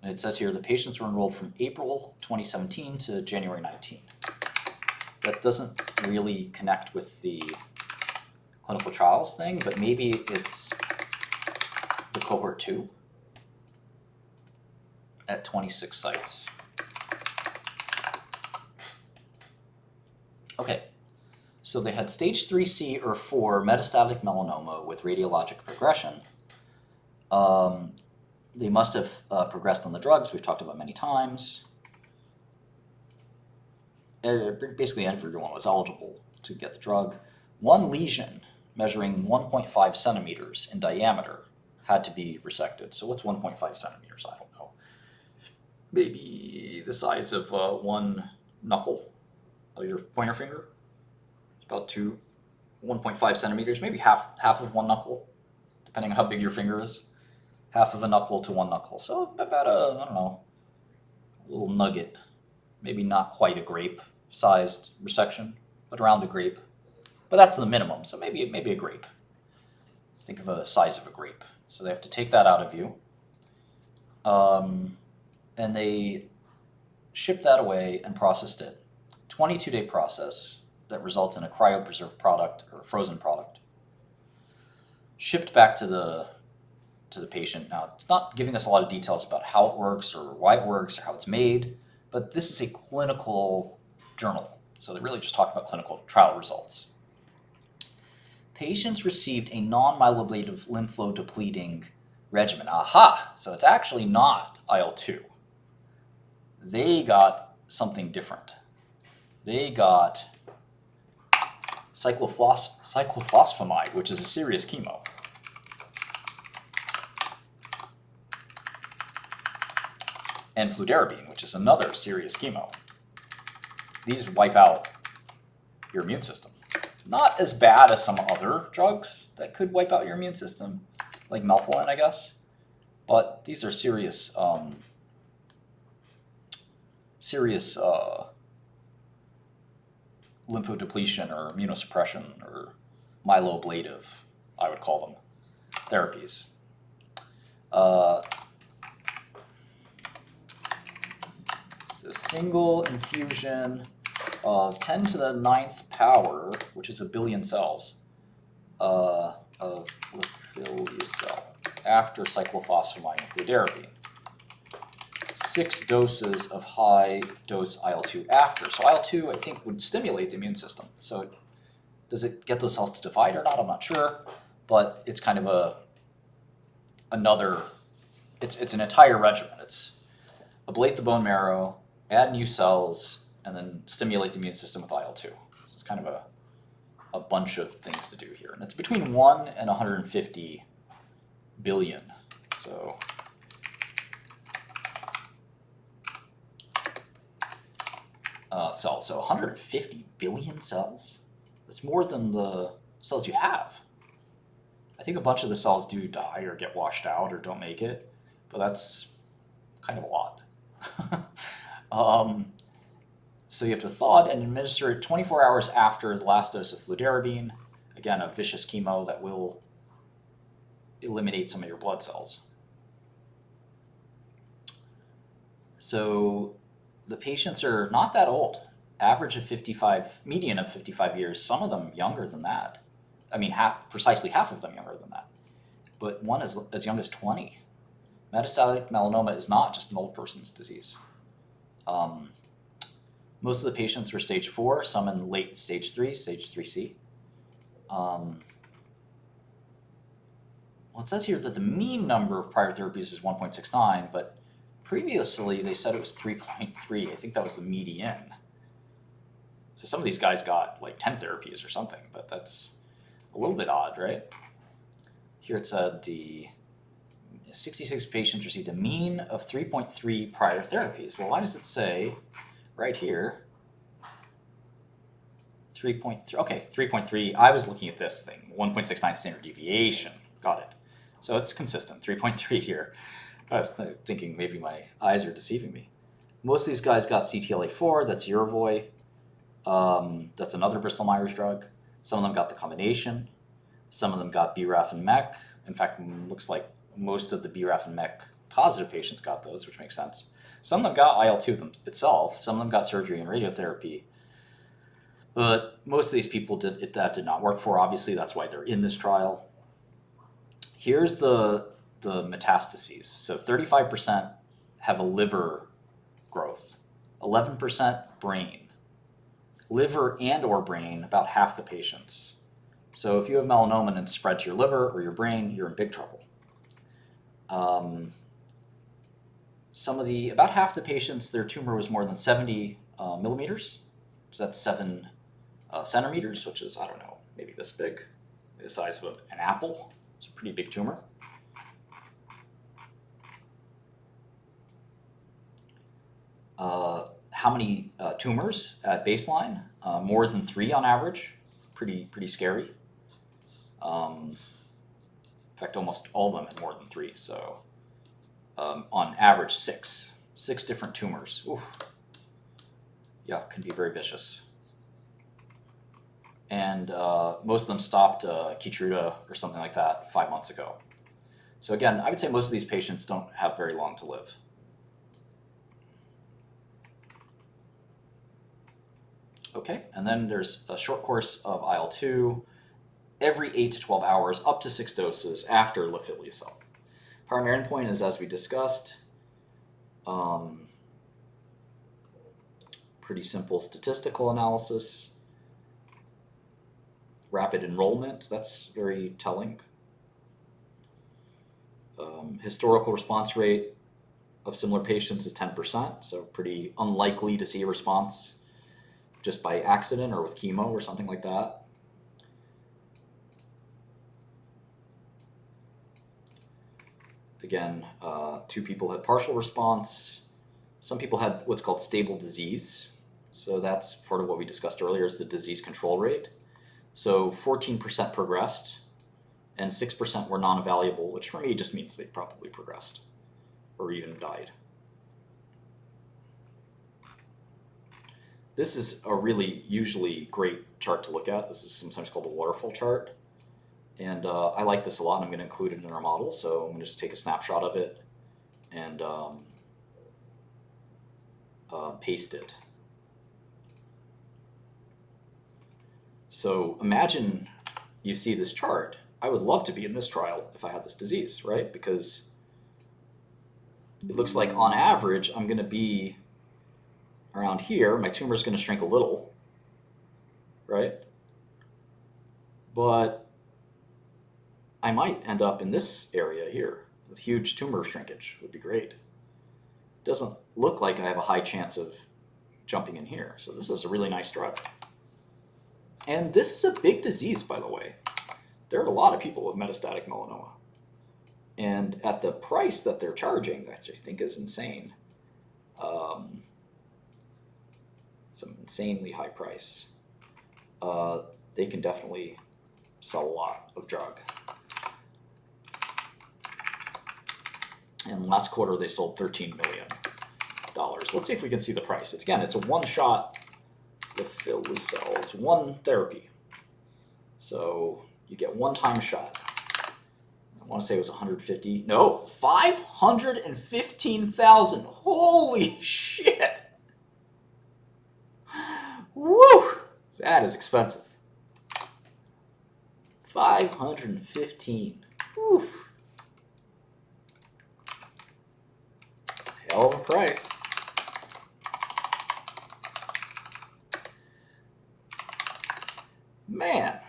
And it says here the patients were enrolled from April 2017 to January 19. That doesn't really connect with the clinical trials thing, but maybe it's the cohort 2 at 26 sites. Okay, so they had stage 3C or 4 metastatic melanoma with radiologic progression. They must have progressed on the drugs we've talked about many times. Basically, everyone was eligible to get the drug. One lesion measuring 1.5 centimeters in diameter had to be resected. So what's 1.5 centimeters? I don't know. Maybe the size of one knuckle of your pointer finger. It's about 1.5 centimeters, maybe half of one knuckle, depending on how big your finger is. Half of a knuckle to one knuckle. So about a, I don't know, a little nugget. Maybe not quite a grape-sized resection, but around a grape. But that's the minimum, so maybe a grape. Think of the size of a grape. So they have to take that out of you. And they shipped that away and processed it. 22-day process that results in a cryopreserved product or a frozen product. Shipped back to the patient. Now, it's not giving us a lot of details about how it works or why it works or how it's made, but this is a clinical journal. So they really just talk about clinical trial results. Patients received a non-myeloablative lymphodepleting regimen. Aha! So it's actually not IL-2. They got something different. They got cyclophosphamide, which is a serious chemo. And fludarabine, which is another serious chemo. These wipe out your immune system. Not as bad as some other drugs that could wipe out your immune system, like melphalan, I guess. But these are serious, lymphodepletion or immunosuppression or myeloablative, I would call them, therapies. So single infusion of 10 to the 9th power, which is a billion cells, of Lifileucel after cyclophosphamide and fludarabine. 6 doses of high-dose IL-2 after. So IL-2, I think, would stimulate the immune system. So does it get those cells to divide or not? I'm not sure, but it's kind of it's an entire regimen. It's ablate the bone marrow, add new cells, and then stimulate the immune system with IL-2. So it's kind of a bunch of things to do here. And it's between 1 and 150 billion. So cells. So 150 billion cells? That's more than the cells you have. I think a bunch of the cells do die or get washed out or don't make it, but that's kind of a lot. So you have to thaw it and administer it 24 hours after the last dose of fludarabine. Again, a vicious chemo that will eliminate some of your blood cells. So the patients are not that old. Average of 55, median of 55 years, some of them younger than that. I mean, precisely half of them younger than that. But one is as young as 20. Metastatic melanoma is not just an old person's disease. Most of the patients were stage 4, some in late stage 3, stage 3C. Well, it says here that the mean number of prior therapies is 1.69, but previously they said it was 3.3. I think that was the median. So some of these guys got like 10 therapies or something, but that's a little bit odd, right? Here it said the 66 patients received a mean of 3.3 prior therapies. Well, why does it say right here 3.3? Okay, 3.3. I was looking at this thing, 1.69 standard deviation. Got it. So it's consistent, 3.3 here. I was thinking maybe my eyes are deceiving me. Most of these guys got CTLA-4, that's Iovance. That's another Bristol Myers drug. Some of them got the combination. Some of them got BRAF and MEK. In fact, looks like most of the BRAF and MEK positive patients got those, which makes sense. Some of them got IL-2 itself. Some of them got surgery and radiotherapy. But most of these people that did not work for. Obviously, that's why they're in this trial. Here's the metastases. So 35% have a liver growth, 11% brain. Liver and or brain, about half the patients. So if you have melanoma and it's spread to your liver or your brain, you're in big trouble. About half the patients, their tumor was more than 70 millimeters. So that's 7 centimeters, which is, I don't know, maybe this big, the size of an apple. It's a pretty big tumor. How many tumors at baseline? More than 3 on average. Pretty scary. In fact, almost all of them had more than 3. So on average, 6 different tumors. Oof. Yeah, can be very vicious. And most of them stopped Keytruda or something like that 5 months ago. So again, I would say most of these patients don't have very long to live. Okay, and then there's a short course of IL-2 every 8 to 12 hours, up to 6 doses after Lifileucel. Primary endpoint is, as we discussed, pretty simple statistical analysis. Rapid enrollment, that's very telling. Historical response rate of similar patients is 10%, so pretty unlikely to see a response just by accident or with chemo or something like that. Again, 2 people had partial response. Some people had what's called stable disease. So that's part of what we discussed earlier, is the disease control rate. So 14% progressed and 6% were non-evaluable, which for me just means they probably progressed or even died. This is a really usually great chart to look at. This is sometimes called a waterfall chart. And I like this a lot. I'm going to include it in our model. So I'm going to just take a snapshot of it and paste it. So imagine you see this chart. I would love to be in this trial if I had this disease, right? Because it looks like on average, I'm going to be around here. My tumor is going to shrink a little, right? But I might end up in this area here with huge tumor shrinkage. Would be great. Doesn't look like I have a high chance of jumping in here. So this is a really nice drug. And this is a big disease, by the way. There are a lot of people with metastatic melanoma. And at the price that they're charging, which I think is insane, some insanely high price, they can definitely sell a lot of drug. And last quarter, they sold $13 million. Let's see if we can see the price. Again, it's a one-shot Lifileucel. It's one therapy. So you get one-time shot. I want to say it was 150. No, 515,000. Holy shit. Woo! That is expensive. 515. Woo. Hell of a price. Man.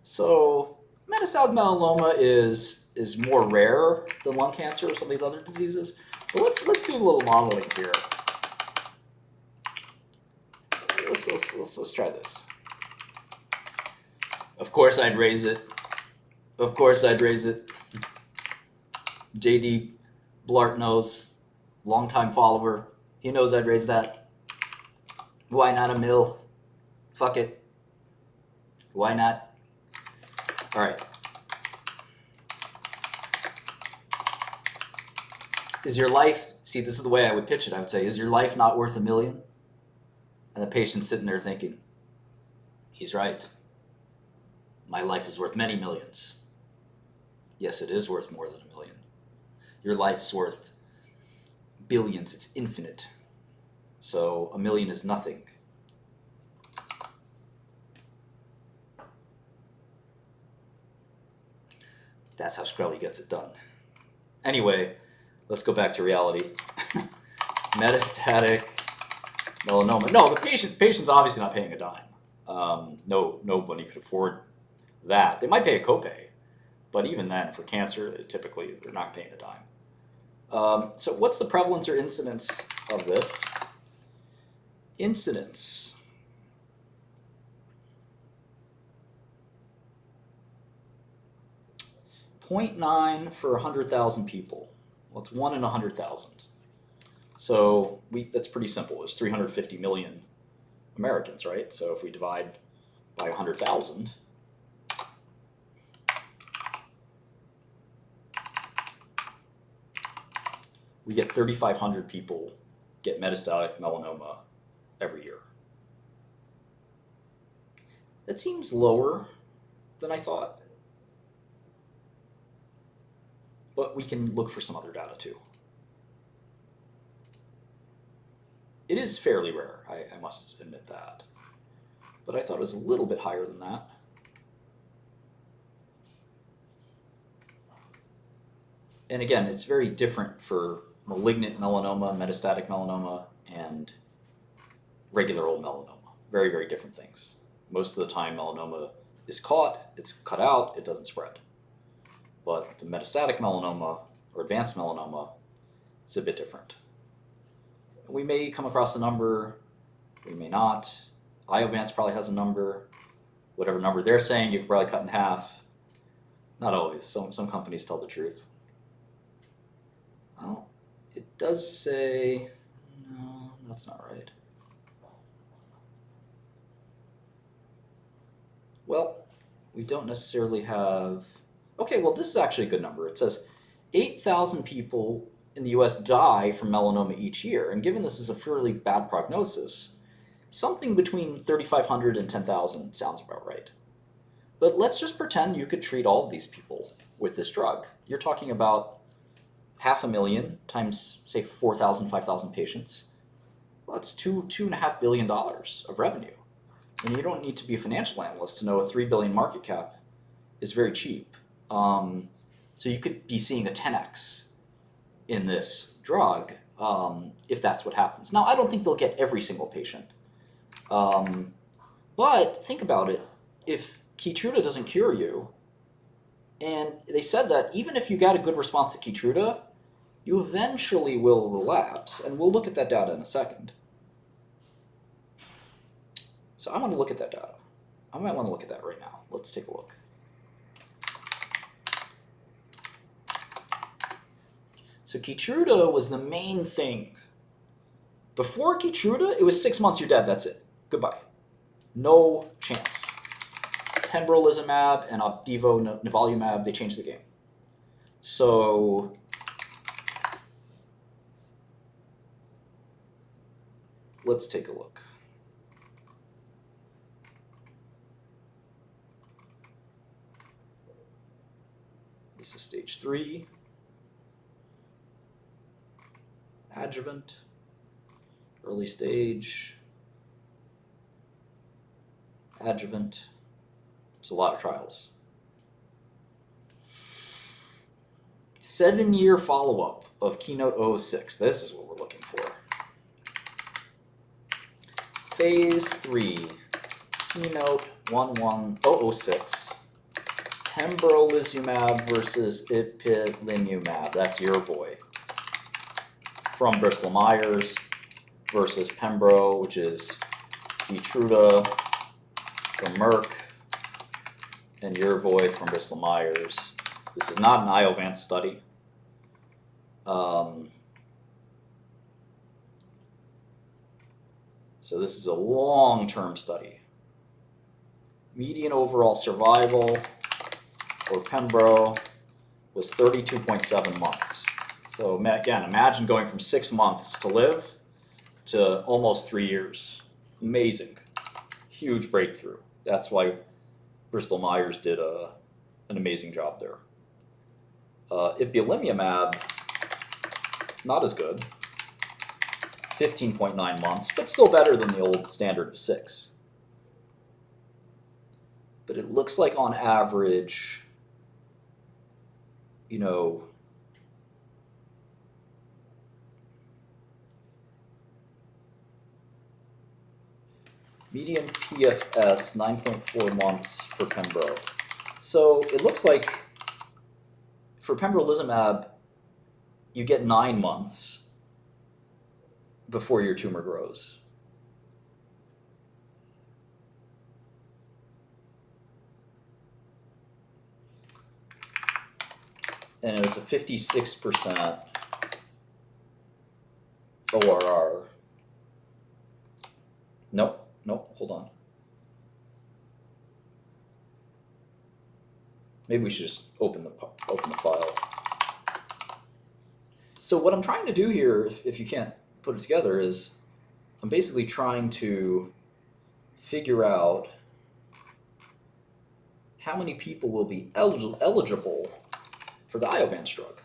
So metastatic melanoma is more rare than lung cancer or some of these other diseases. But let's do a little modeling here. Let's try this. Of course I'd raise it. Of course I'd raise it. JD Blart knows, longtime follower. He knows I'd raise that. Why not a mil? Fuck it. Why not? All right. Is your life, see, this is the way I would pitch it. I would say, is your life not worth $1 million? And the patient's sitting there thinking, he's right. My life is worth many millions. Yes, it is worth more than $1 million. Your life's worth billions. It's infinite. So $1 million is nothing. That's how Shkreli gets it done. Anyway, let's go back to reality. Metastatic melanoma. No, the patient's obviously not paying a dime. Nobody could afford that. They might pay a copay, but even then, for cancer, typically they're not paying a dime. So what's the prevalence or incidence of this? Incidence. 0.9 for 100,000 people. Well, it's 1 in 100,000. So that's pretty simple. There's 350 million Americans, right? So if we divide by 100,000, we get 3,500 people get metastatic melanoma every year. That seems lower than I thought. But we can look for some other data too. It is fairly rare, I must admit that. But I thought it was a little bit higher than that. And again, it's very different for malignant melanoma, metastatic melanoma, and regular old melanoma. Very, very different things. Most of the time, melanoma is caught, it's cut out, it doesn't spread. But the metastatic melanoma or advanced melanoma is a bit different. We may come across a number, we may not. Iovance probably has a number. Whatever number they're saying, you could probably cut in half. Not always. Some companies tell the truth. Oh, it does say, no, that's not right. Well, we don't necessarily have, okay, well, this is actually a good number. It says 8,000 people in the US die from melanoma each year. And given this is a fairly bad prognosis, something between 3,500 and 10,000 sounds about right. But let's just pretend you could treat all of these people with this drug. You're talking about 500,000 times, say, 4,000, 5,000 patients. Well, that's $2.5 billion of revenue. And you don't need to be a financial analyst to know a $3 billion market cap is very cheap. So you could be seeing a 10x in this drug if that's what happens. Now, I don't think they'll get every single patient. But think about it. If Keytruda doesn't cure you, and they said that even if you got a good response to Keytruda, you eventually will relapse. And we'll look at that data in a second. So I want to look at that data. I might want to look at that right now. Let's take a look. So Keytruda was the main thing. Before Keytruda, it was 6 months, you're dead, that's it. Goodbye. No chance. Pembrolizumab and Opdivo, nivolumab, they changed the game. So let's take a look. This is stage 3. Adjuvant, early stage, adjuvant. It's a lot of trials. 7-year follow-up of Keynote-006. This is what we're looking for. Phase 3, Keynote-006. Pembrolizumab versus ipilimumab. That's your boy. From Bristol Myers versus Pembro, which is Keytruda from Merck, and Yervoy from Bristol Myers. This is not an Iovance study. So this is a long-term study. Median overall survival for Pembro was 32.7 months. So again, imagine going from 6 months to live to almost 3 years. Amazing. Huge breakthrough. That's why Bristol Myers did an amazing job there. Ipilimumab, not as good. 15.9 months, but still better than the old standard of 6. But it looks like on average, you know, median PFS 9.4 months for Pembro. So it looks like for pembrolizumab, you get 9 months before your tumor grows. And it was a 56% ORR. Nope, hold on. Maybe we should just open the file. So what I'm trying to do here, if you can't put it together, is I'm basically trying to figure out how many people will be eligible for the Iovance drug.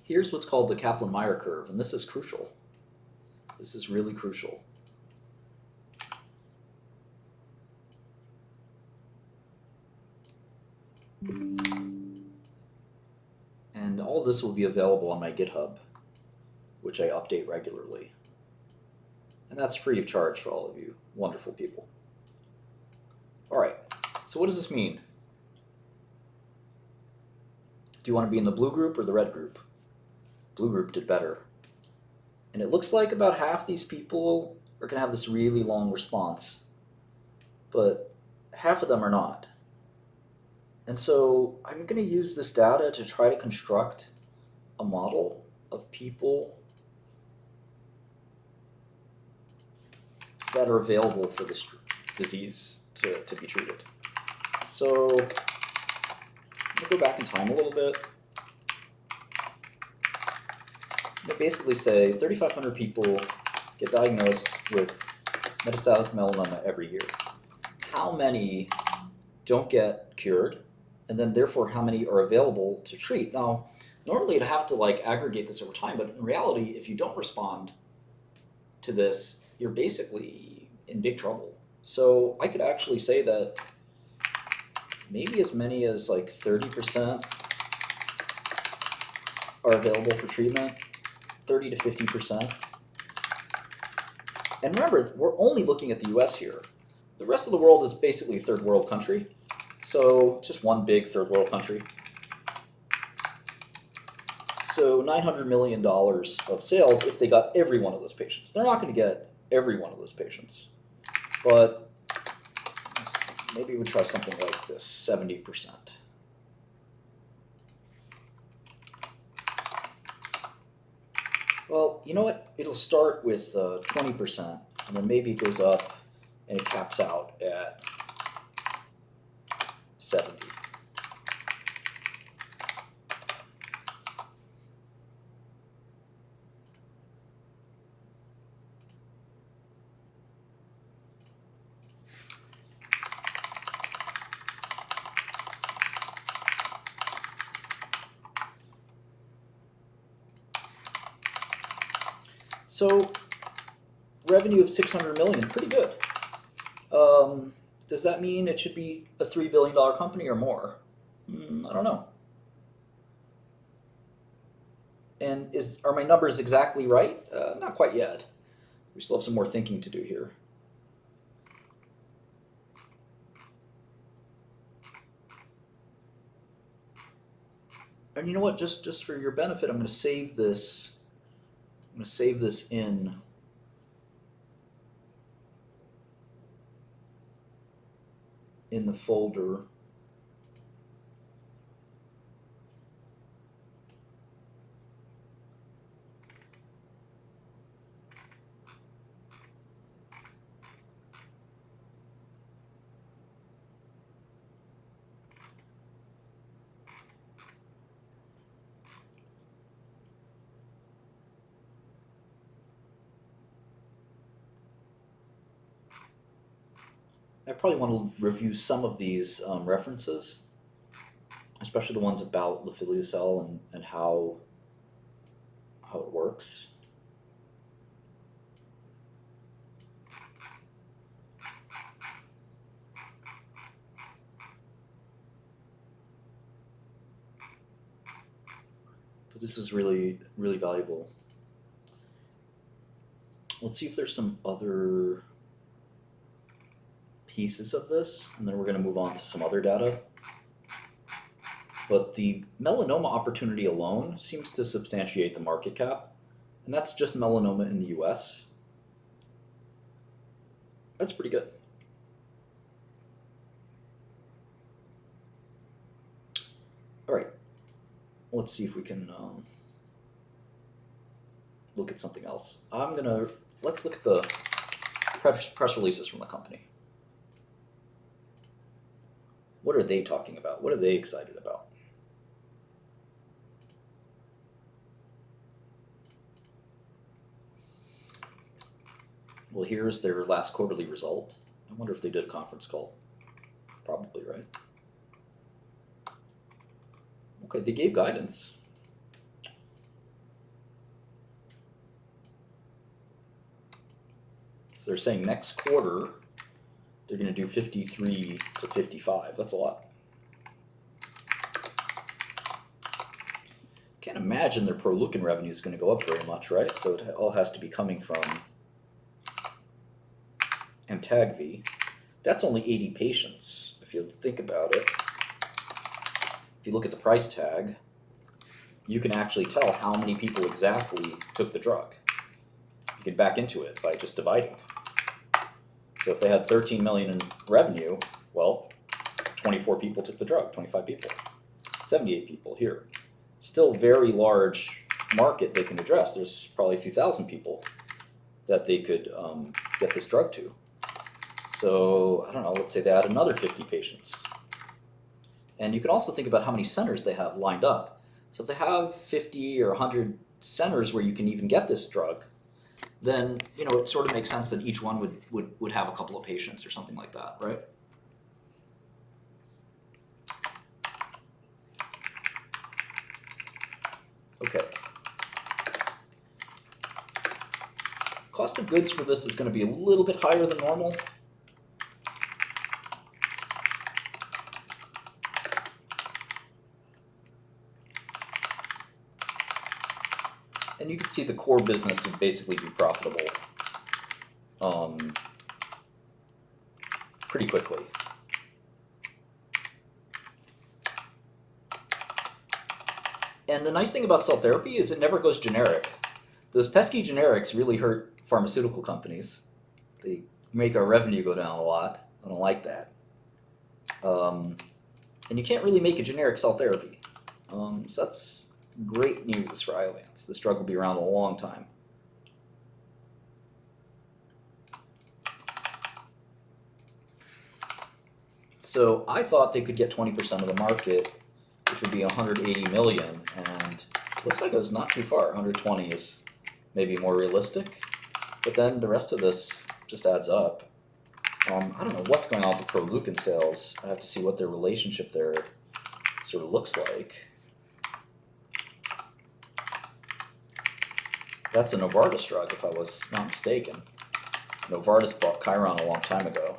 Here's what's called the Kaplan-Meier curve, and this is crucial. This is really crucial. And all this will be available on my GitHub, which I update regularly. And that's free of charge for all of you wonderful people. All right, so what does this mean? Do you want to be in the blue group or the red group? Blue group did better. And it looks like about half these people are going to have this really long response, but half of them are not. And so I'm going to use this data to try to construct a model of people that are available for this disease to be treated. So I'm going to go back in time a little bit. They basically say 3,500 people get diagnosed with metastatic melanoma every year. How many don't get cured, and then therefore how many are available to treat. Now, normally you'd have to like aggregate this over time, but in reality, if you don't respond to this, you're basically in big trouble. So I could actually say that maybe as many as like 30% are available for treatment, 30 to 50%. And remember, we're only looking at the US here. The rest of the world is basically a third world country. So just one big third world country. So $900 million of sales if they got every one of those patients. They're not going to get every one of those patients. But maybe we try something like this, 70%. Well, you know what? It'll start with 20%, and then maybe it goes up and it caps out at 70. So revenue of 600 million, pretty good. Does that mean it should be a $3 billion company or more? I don't know. And are my numbers exactly right? Not quite yet. We still have some more thinking to do here. And you know what? Just for your benefit, I'm going to save this. I'm going to save this in the folder. I probably want to review some of these references, especially the ones about Lifileucel and how it works. But this is really, really valuable. Let's see if there's some other pieces of this, and then we're going to move on to some other data. But the melanoma opportunity alone seems to substantiate the market cap, and that's just melanoma in the US. That's pretty good. All right, let's see if we can look at something else. Let's look at the press releases from the company. What are they talking about? What are they excited about? Well, here's their last quarterly result. I wonder if they did a conference call. Probably, right? Okay, they gave guidance. So they're saying next quarter, they're going to do 53 to 55. That's a lot. Can't imagine their Proleukin revenue is going to go up very much, right? So it all has to be coming from Amtagvi. That's only 80 patients, if you think about it. If you look at the price tag, you can actually tell how many people exactly took the drug. You can back into it by just dividing. So if they had 13 million in revenue, well, 24 people took the drug, 25 people, 78 people here. Still very large market they can address. There's probably a few thousand people that they could get this drug to. So, I don't know, let's say they add another 50 patients. And you can also think about how many centers they have lined up. So if they have 50 or 100 centers where you can even get this drug, then it sort of makes sense that each one would have a couple of patients or something like that, right? Okay. Cost of goods for this is going to be a little bit higher than normal. And you can see the core business would basically be profitable pretty quickly. And the nice thing about cell therapy is it never goes generic. Those pesky generics really hurt pharmaceutical companies. They make our revenue go down a lot. I don't like that. And you can't really make a generic cell therapy. So that's great news for Iovance. This drug will be around a long time. So I thought they could get 20% of the market, which would be 180 million, and looks like it was not too far. 120 is maybe more realistic, but then the rest of this just adds up. I don't know what's going on with the Proleukin sales. I have to see what their relationship there sort of looks like. That's a Novartis drug, if I was not mistaken. Novartis bought Chiron a long time ago.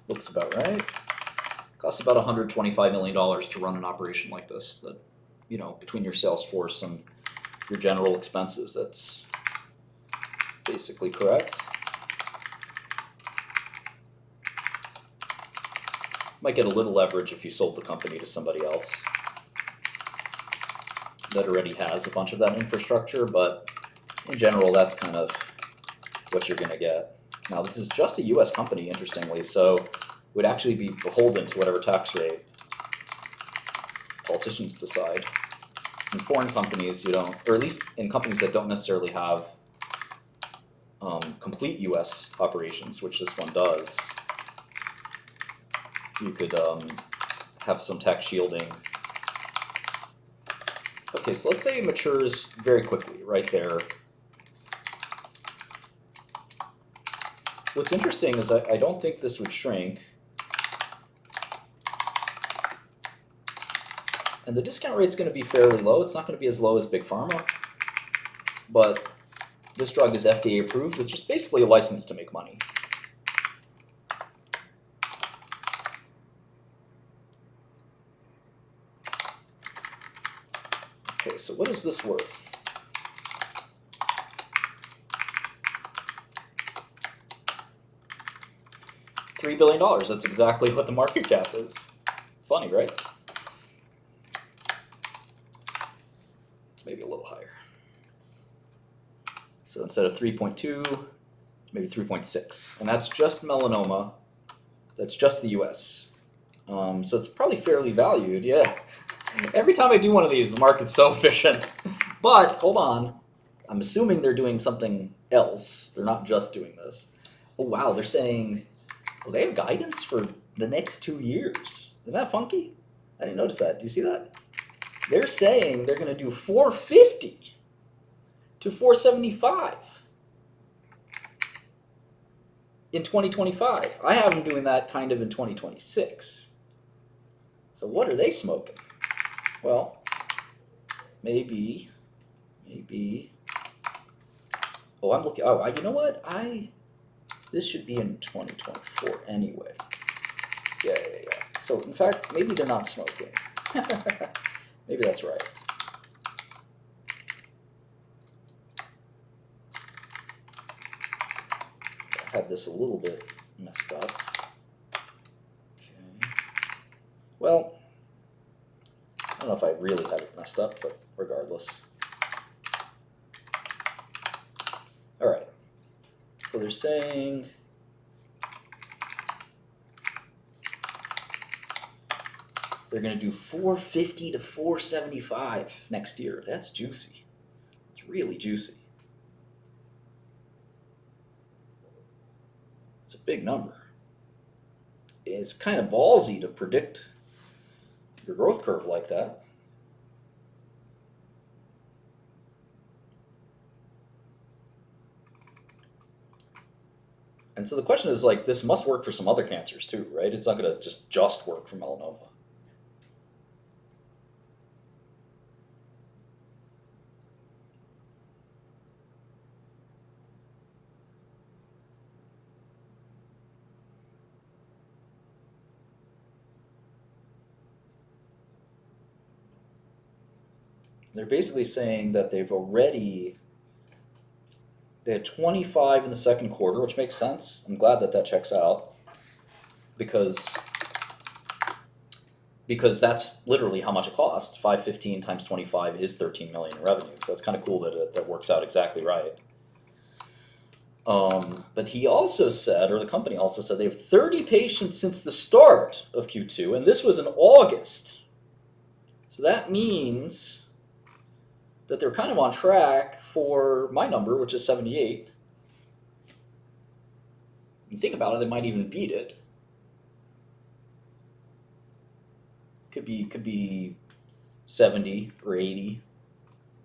Looks about right. Costs about $125 million to run an operation like this. That, you know, between your sales force and your general expenses, that's basically correct. Might get a little leverage if you sold the company to somebody else that already has a bunch of that infrastructure, but in general, that's kind of what you're going to get. Now, this is just a U.S. company, interestingly, so would actually be beholden to whatever tax rate politicians decide. In foreign companies, you don't, or at least in companies that don't necessarily have complete U.S. operations, which this one does, you could have some tax shielding. Okay, so let's say it matures very quickly, right there. What's interesting is I don't think this would shrink. And the discount rate's going to be fairly low. It's not going to be as low as Big Pharma. But this drug is FDA approved, which is basically a license to make money. Okay, so what is this worth? $3 billion. That's exactly what the market cap is. Funny, right? Maybe a little higher. So instead of 3.2, maybe 3.6. And that's just melanoma. That's just the US. So it's probably fairly valued, yeah. Every time I do one of these, the market's so efficient. But, hold on. I'm assuming they're doing something else. They're not just doing this. Oh, wow, they're saying, well, they have guidance for the next 2 years. Isn't that funky? I didn't notice that. Do you see that? They're saying they're going to do 450 to 475 in 2025. I have them doing that kind of in 2026. So what are they smoking? Well, maybe. Oh, I'm looking. Oh, you know what? This should be in 2024 anyway. Yeah. So in fact, maybe they're not smoking. Maybe that's right. I had this a little bit messed up. Okay. Well, I don't know if I really had it messed up, but regardless. All right. So they're saying they're going to do 450 to 475 next year. That's juicy. It's really juicy. It's a big number. it's kind of ballsy to predict your growth curve like that. And so the question is, like, this must work for some other cancers too, right? It's not going to just work for melanoma. They're basically saying that they had 25 in the second quarter, which makes sense. I'm glad that checks out, because that's literally how much it costs. 515 times 25 is 13 million in revenue. So that's kind of cool that that works out exactly right. But he also said, or the company also said, they have 30 patients since the start of Q2, and this was in August. So that means that they're kind of on track for my number, which is 78. If you think about it, they might even beat it. Could be 70 or 80,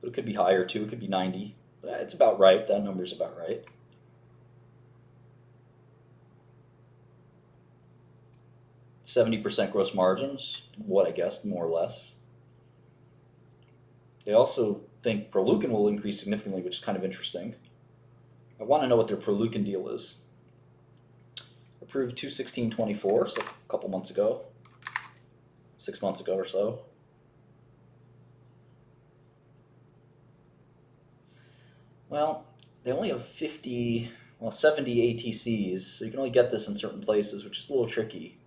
but it could be higher too. It could be 90. But it's about right. That number's about right. %70 gross margins, what I guess, more or less. They also think Proleukin will increase significantly, which is kind of interesting. I want to know what their Proleukin deal is. Approved 2/16/24, so a couple months ago, 6 months ago or so. Well, they only have 70 ATCs, so you can only get this in certain places, which is a little tricky.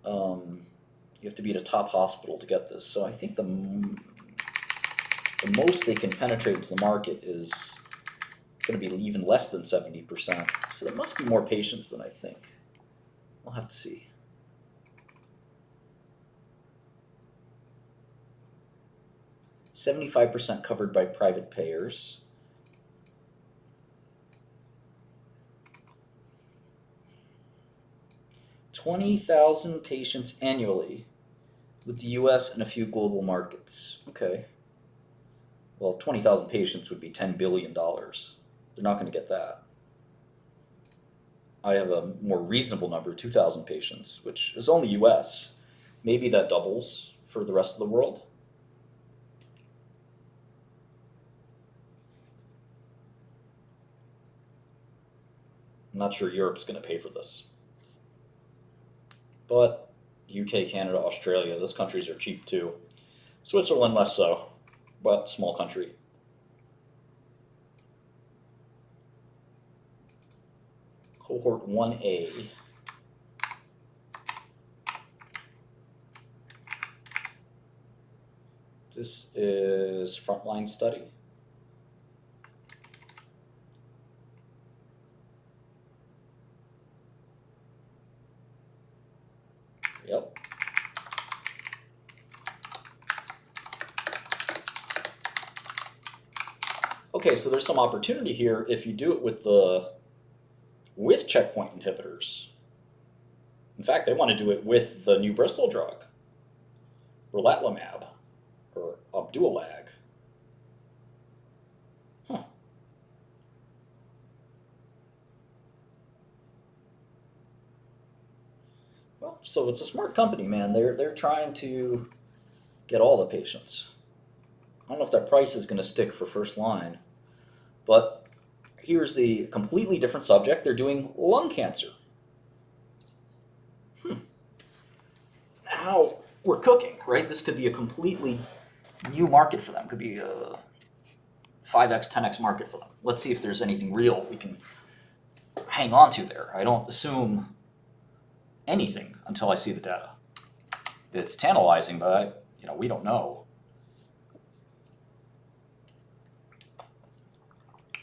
You have to be at a top hospital to get this. So I think the most they can penetrate into the market is going to be even less than 70%. So there must be more patients than I think. We'll have to see. %75 covered by private payers. $20,000 patients annually with the US and a few global markets. Okay. Well, 20,000 patients would be $10 billion. They're not going to get that. I have a more reasonable number, 2,000 patients, which is only US. Maybe that doubles for the rest of the world. I'm not sure Europe's going to pay for this. But UK, Canada, Australia, those countries are cheap too. Switzerland less so, but small country. Cohort 1A. This is frontline study. Yep. Okay, so there's some opportunity here if you do it with checkpoint inhibitors. In fact, they want to do it with the new Bristol drug, relatlimab, or Opdualag. Huh. Well, so it's a smart company, man. They're trying to get all the patients. I don't know if that price is going to stick for first line, but here's the completely different subject. They're doing lung cancer. Now we're cooking, right? This could be a completely new market for them. Could be a 5x, 10x market for them. Let's see if there's anything real we can hang on to there. I don't assume anything until I see the data. It's tantalizing, but we don't know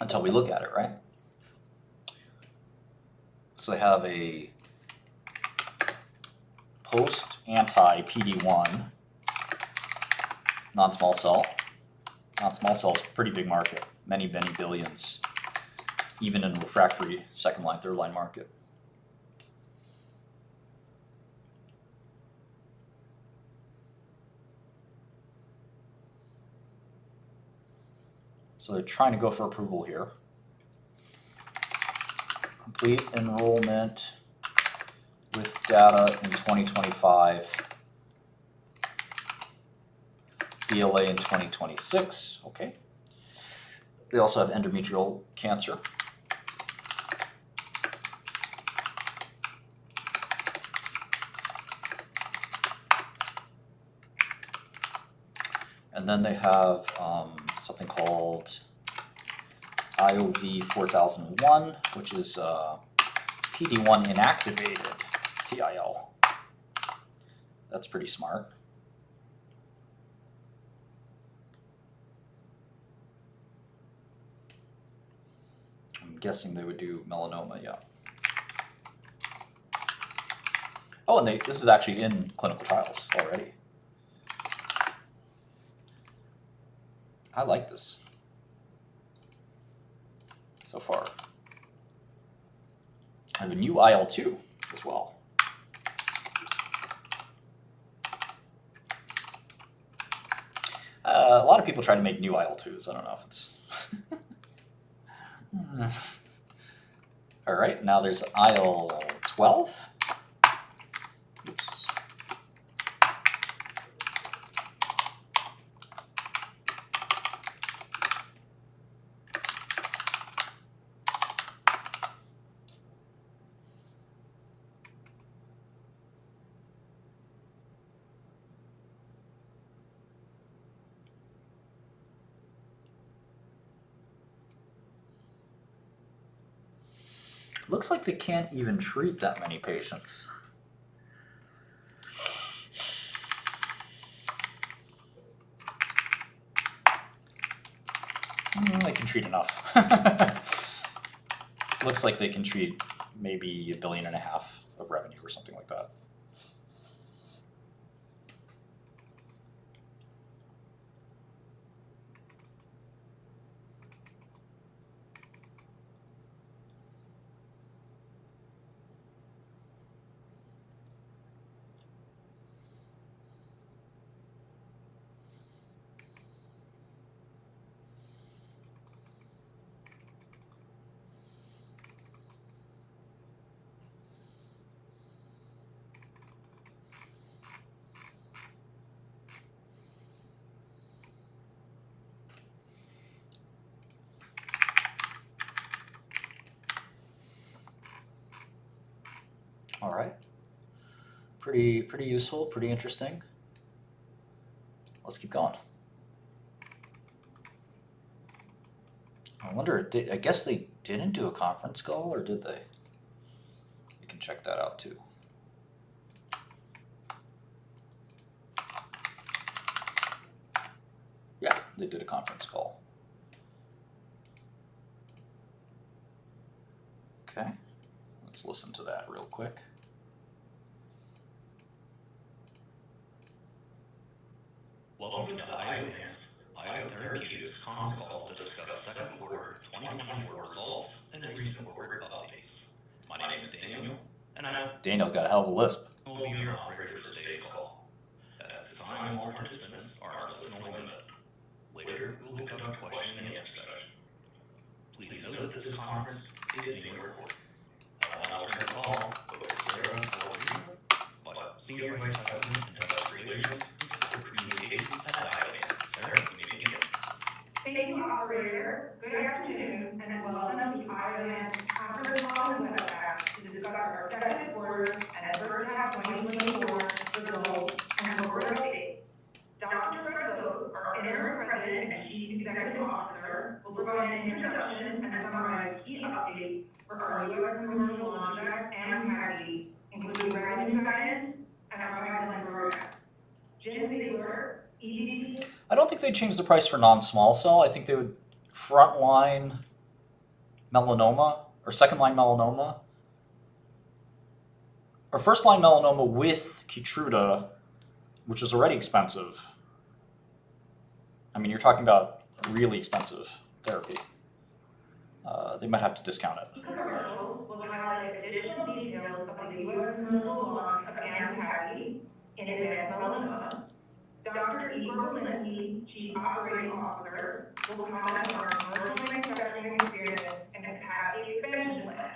until we look at it, right? So they have a post-anti-PD-1 non-small cell. Non-small cell is a pretty big market, many billions, even in refractory second-line, third-line market. So they're trying to go for approval here. Complete enrollment with data in 2025. BLA in 2026. Okay. They also have endometrial cancer. And then they have something called IOV 4001, which is PD-1 inactivated TIL. That's pretty smart. I'm guessing they would do melanoma, yeah. Oh, and this is actually in clinical trials already. I like this so far. I have a new IL-2 as well. A lot of people try to make new IL-2s. I don't know if it's... All right, now there's IL-12. Oops. Looks like they can't even treat that many patients. They can treat enough. Looks like they can treat maybe $1.5 billion of revenue or something like that. All right, pretty useful, pretty interesting. Let's keep going. I wonder, I guess they didn't do a conference call, or did they? We can check that out too. Yeah, they did a conference call. Okay, let's listen to that real quick. Welcome to Iovance Biotherapeutics conference call to discuss second quarter 2024 results and recent corporate updates. My name is Daniel, and Daniel's got a hell of a lisp. I will be your operator for today's call. At this time, all participants are on listen-only mode. Later, we will conduct a question and answer session. Please note that this conference is being recorded. I will now turn the call over to Sarah Lorena, Senior Vice President and Investor Relations and Corporate Communications at Iovance. Sarah, you may begin. Thank you, operator. Good afternoon, and welcome to Iovance conference call and webcast to discuss our second quarter and first half 2024 results and corporate updates. Dr. Fred, our interim president and chief executive officer, will provide an introduction and summarize key updates for our U.S. commercial launch and Efficacy, including revenue guidance and our pipeline program. Jim Ziegler, EVP. I don't think they'd change the price for non-small cell. I think they would frontline melanoma or second-line melanoma or first-line melanoma with Keytruda, which is already expensive. I mean, you're talking about really expensive therapy. They might have to discount it. Commercial will highlight additional details of the U.S. commercial launch of Efficacy in advanced melanoma. Dr. Berlinski, Chief Operating Officer, will comment on our commercial manufacturing experience and capacity expansion plan.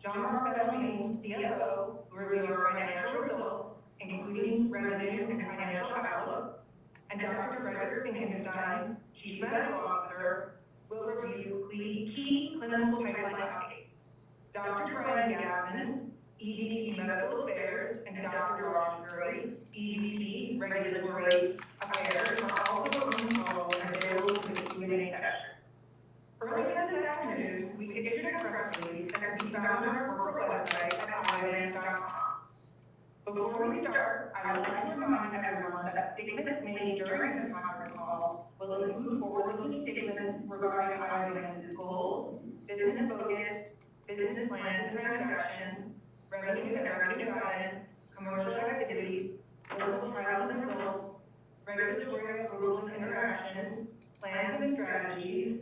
John Marcelline, CFO, will review our financial results, including revenue and financial outlook, and Dr. Frederick Finkenstein, Chief Medical Officer, will review key clinical pipeline updates. Dr. Brian Gassman, EVP Medical Affairs, and Dr. Ross Curry, EVP Regulatory Affairs, are also on the call and available for the Q&A session. Earlier this afternoon, we issued a press release that can be found on our corporate website at iovance.com. Before we start, I would like to remind everyone that statements made during this conference call will include forward-looking statements regarding Iovance's goals, business focus, business plans and transactions, revenue and revenue guidance, commercial activities, clinical trials and results, regulatory approvals and interactions, plans and strategies,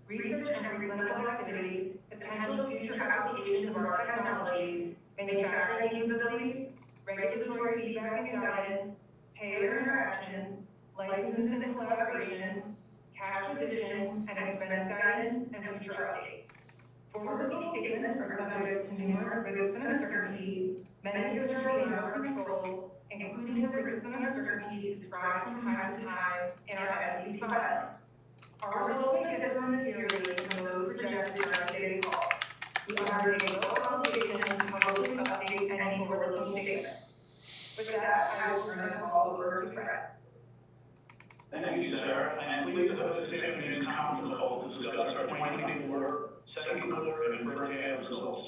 research and preclinical activities, potential future applications of our technologies, manufacturing capabilities, regulatory feedback and guidance, payer interactions, licenses and collaborations, cash position, and expense guidance, and future updates. Forward-looking statements are subject to numerous risks and uncertainties, many of which are beyond our control, including the risks and uncertainties described from time to time in our SEC filings. Our results may differ materially from those projected during today's call. We undertake no obligation to publicly update any forward-looking statements. With that, I will turn the call over to Fred. Thank you, Sarah. I am pleased to host this afternoon's conference call to discuss our 2024 second quarter and first half results.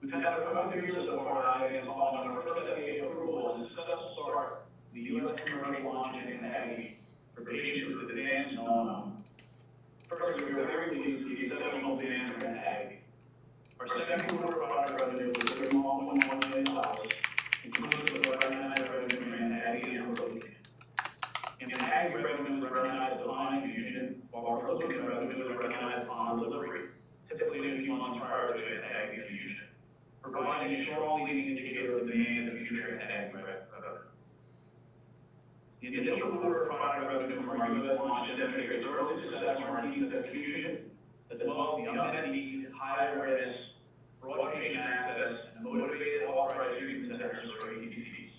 We've had a couple of years so far, and following our first FDA approval and successful start the U.S. commercial launch in Efficacy for patients with advanced melanoma. First, we are very pleased to see exceptional demand for Efficacy. Our second quarter product revenue was $31.1 million, inclusive of recognized revenue from Efficacy and Protocol. In Efficacy, revenue was recognized upon infusion, while our Protocol revenue was recognized upon delivery, typically a few months prior to Efficacy infusion, providing a strong leading indicator of demand in the future Efficacy revenue. The initial quarter of product revenue from our U.S. launch demonstrates early success from our team's execution, as well as the unmet need, high risk, broad patient access, and motivated authorized treatment centers for ATCs.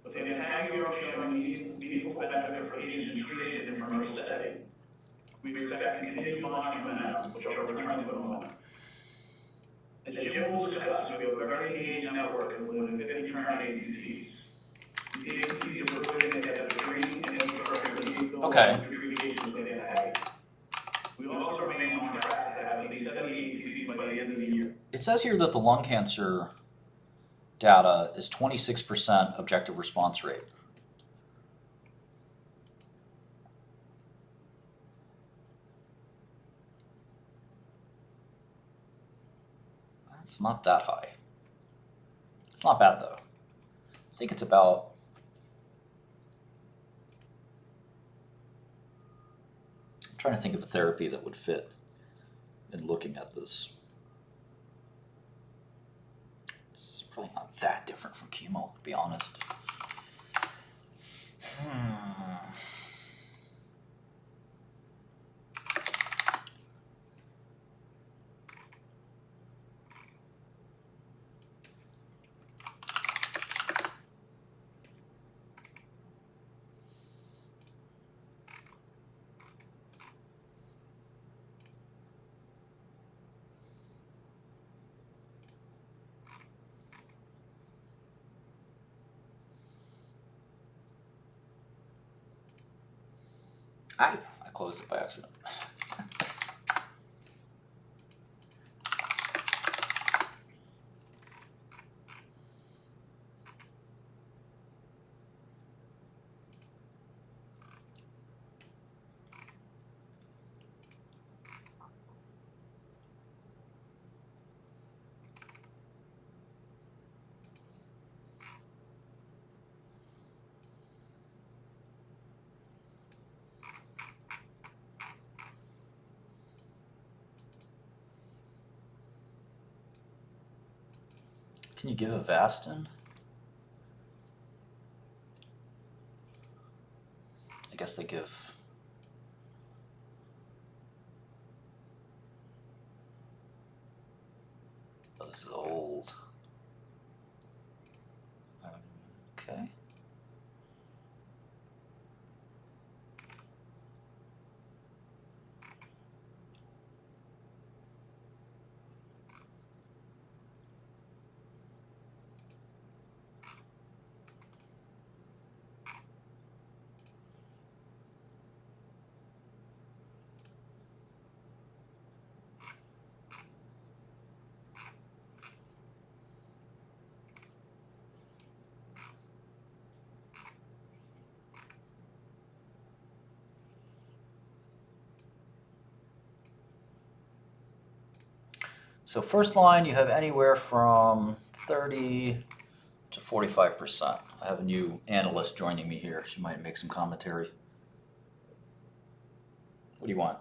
With the Efficacy showing meaningful benefit for patients treated in the commercial setting, we expect continued launch momentum, which I'll return to in a moment. As Jim will discuss, we have a very engaged network of more than 50 current ATCs. The ATCs are proposing that the training and infrastructure to treat patients with Efficacy. We also remain on track to have at least 70 ATCs by the end of the year. It says here that the lung cancer data is 26% objective response rate. It's not that high. It's not bad though. I think it's about I'm trying to think of a therapy that would fit in looking at this. It's probably not that different from chemo, to be honest. I closed it by accident. Can you give Avastin? guess they give. Oh, this is old. Okay. So first line, you have anywhere from 30 to 45%. I have a new analyst joining me here. She might make some commentary. What do you want?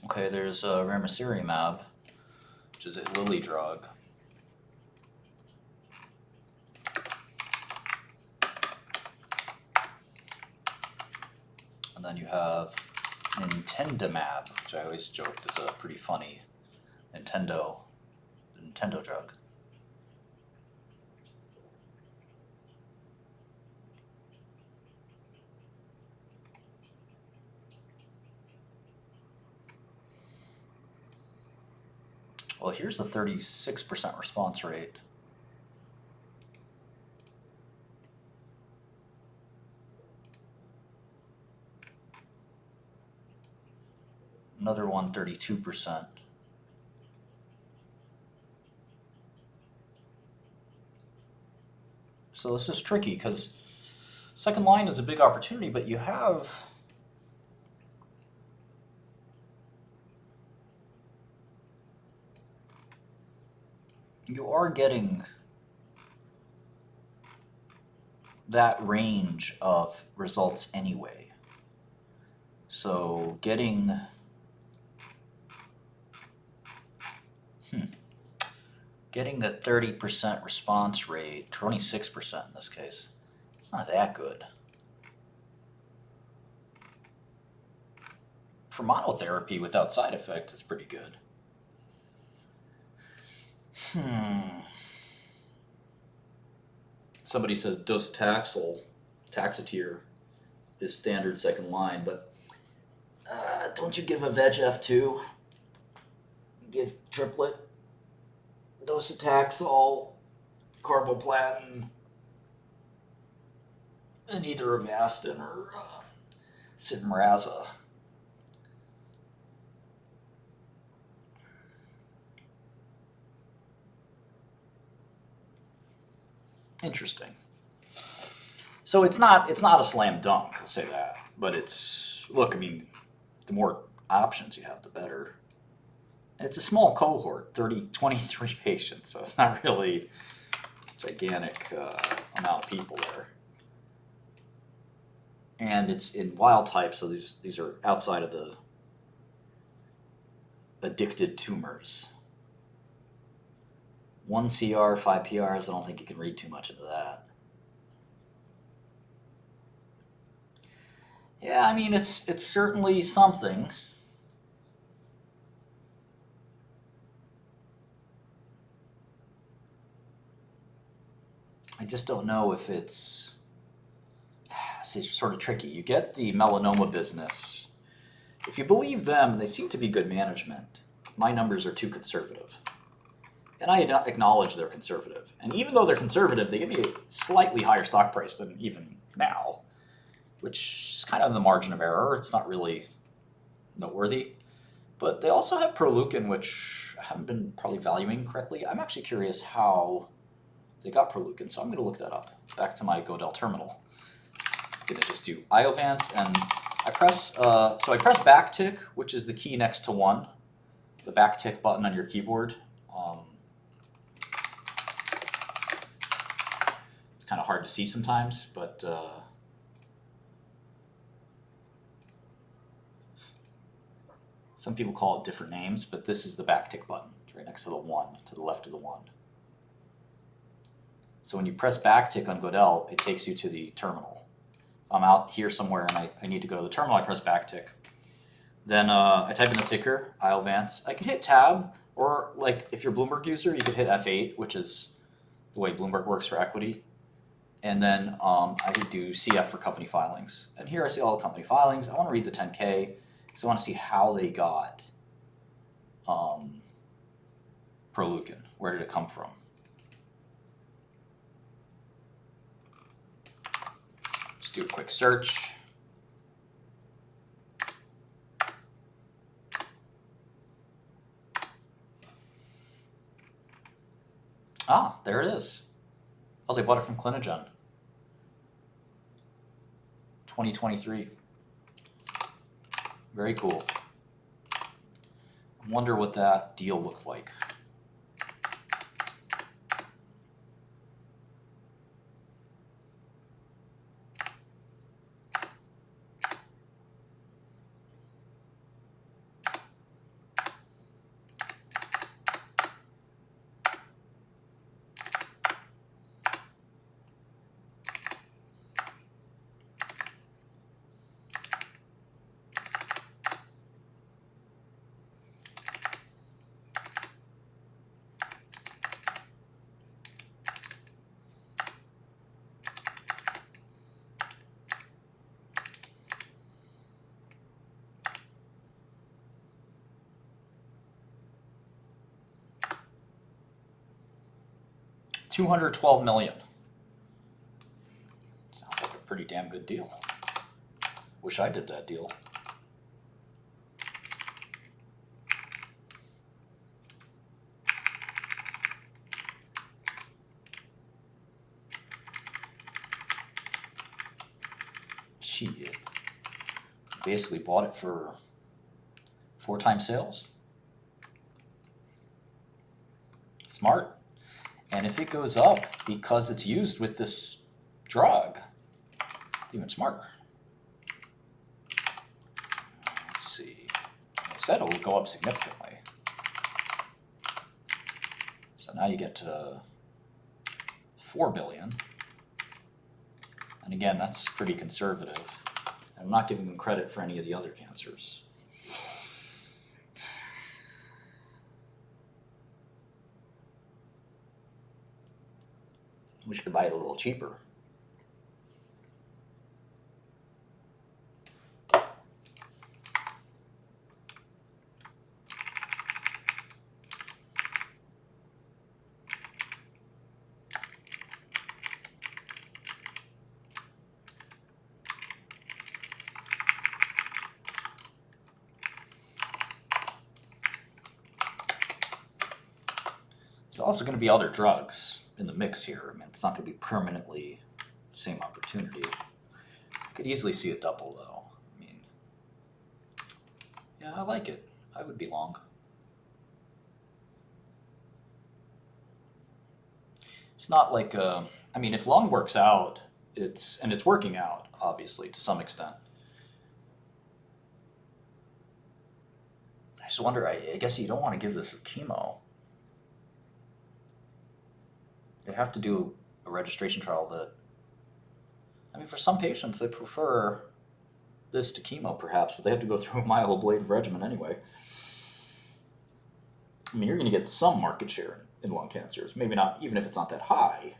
Okay, there's ramucirumab, which is a Lilly drug. And then you have Nintendamab, which I always joked is a pretty funny Nintendo drug. Well, here's the 36% response rate. Another one, 32%. So this is tricky because second line is a big opportunity, but you are getting that range of results anyway. So getting a 30% response rate, 26% in this case, it's not that good. For monotherapy without side effects, it's pretty good. Somebody says docetaxel, Taxotere, is standard second line, but don't you give a VEGF too? Give triplet, docetaxel, carboplatin, and either Avastin or Cinraza. Interesting. So it's not a slam dunk, I'll say that. But look, I mean, the more options you have, the better. And it's a small cohort, 23 patients, so it's not really a gigantic amount of people there. And it's in wild type, so these are outside of the addicted tumors. 1 CR, 5 PRs, I don't think you can read too much into that. Yeah, I mean, it's certainly something. I just don't know if it's it's sort of tricky. You get the melanoma business. If you believe them, they seem to be good management. My numbers are too conservative. And I acknowledge they're conservative. And even though they're conservative, they give me a slightly higher stock price than even now, which is kind of in the margin of error. It's not really noteworthy. But they also have Proleukin, which I haven't been probably valuing correctly. I'm actually curious how they got Proleukin, so I'm going to look that up. Back to my Godel terminal. I'm going to just do Iovance, and I press backtick, which is the key next to 1, the backtick button on your keyboard. It's kind of hard to see sometimes, but some people call it different names, but this is the backtick button. It's right next to the 1, to the left of the 1. So when you press backtick on Godel, it takes you to the terminal. If I'm out here somewhere and I need to go to the terminal, I press backtick. Then I type in the ticker, Iovance. I can hit tab, or like if you're a Bloomberg user, you could hit F8, which is the way Bloomberg works for equity. And then I could do CF for company filings. And here I see all the company filings. I want to read the 10K, because I want to see how they got Proleukin. Where did it come from? Just do a quick search. Ah, there it is. Oh, they bought it from Clinigen. 2023. Very cool. I wonder what that deal looked like. $212 million. Sounds like a pretty damn good deal. Wish I did that deal. Shit. Basically bought it for 4 times sales. Smart. And if it goes up because it's used with this drug, even smarter. Let's see. I said it will go up significantly. So now you get to 4 billion. And again, that's pretty conservative. I'm not giving them credit for any of the other cancers. Wish you could buy it a little cheaper. There's also going to be other drugs in the mix here. I mean, it's not going to be permanently the same opportunity. I could easily see it double, though. I mean, yeah, I like it. I would be long. It's not like, I mean, if long works out, it's working out, obviously, to some extent. I just wonder, I guess you don't want to give this with chemo. You'd have to do a registration trial that, I mean, for some patients, they prefer this to chemo, perhaps, but they have to go through a myeloablative regimen anyway. I mean, you're going to get some market share in lung cancers. Maybe not, even if it's not that high,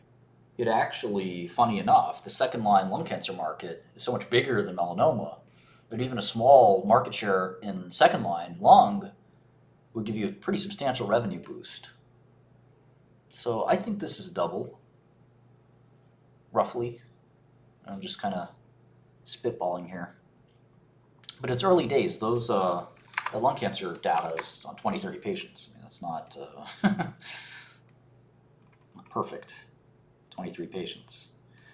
it actually, funny enough, the second-line lung cancer market is so much bigger than melanoma that even a small market share in second-line lung would give you a pretty substantial revenue boost. So I think this is double, roughly. I'm just kind of spitballing here. But it's early days. Those that lung cancer data is on 20, 30 patients. I mean, that's not not perfect. 23 patients.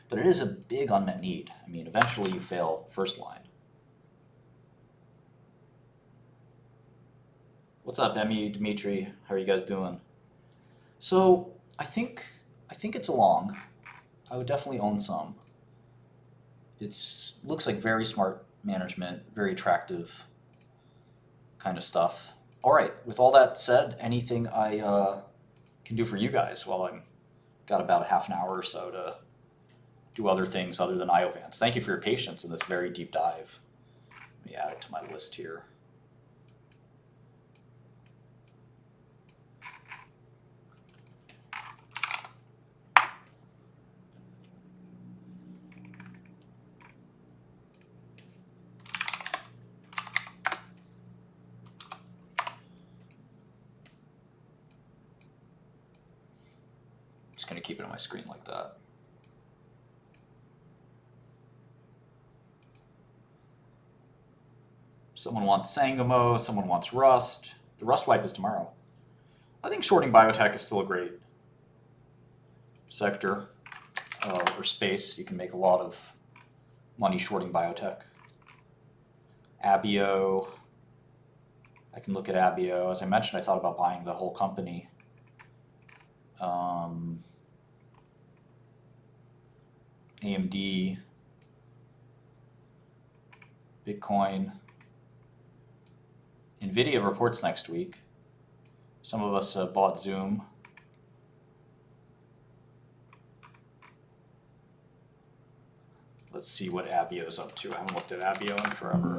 But it is a big unmet need. I mean, eventually you fail first line. What's up, Emmy, Dimitri? How are you guys doing? So I think it's a long. I would definitely own some. It's looks like very smart management, very attractive kind of stuff. All right. With all that said, anything I can do for you guys while I'm got about a half an hour or so to do other things other than Iovance. Thank you for your patience in this very deep dive. Let me add it to my list here. Just going to keep it on my screen like that. Someone wants Sangamo, someone wants Rust. The Rust wipe is tomorrow. I think shorting biotech is still a great sector or space. You can make a lot of money shorting biotech. Abio. I can look at Abio. As I mentioned, I thought about buying the whole company. AMD, Bitcoin. NVIDIA reports next week. Some of us bought Zoom. Let's see what Abio's up to. I haven't looked at Abio in forever.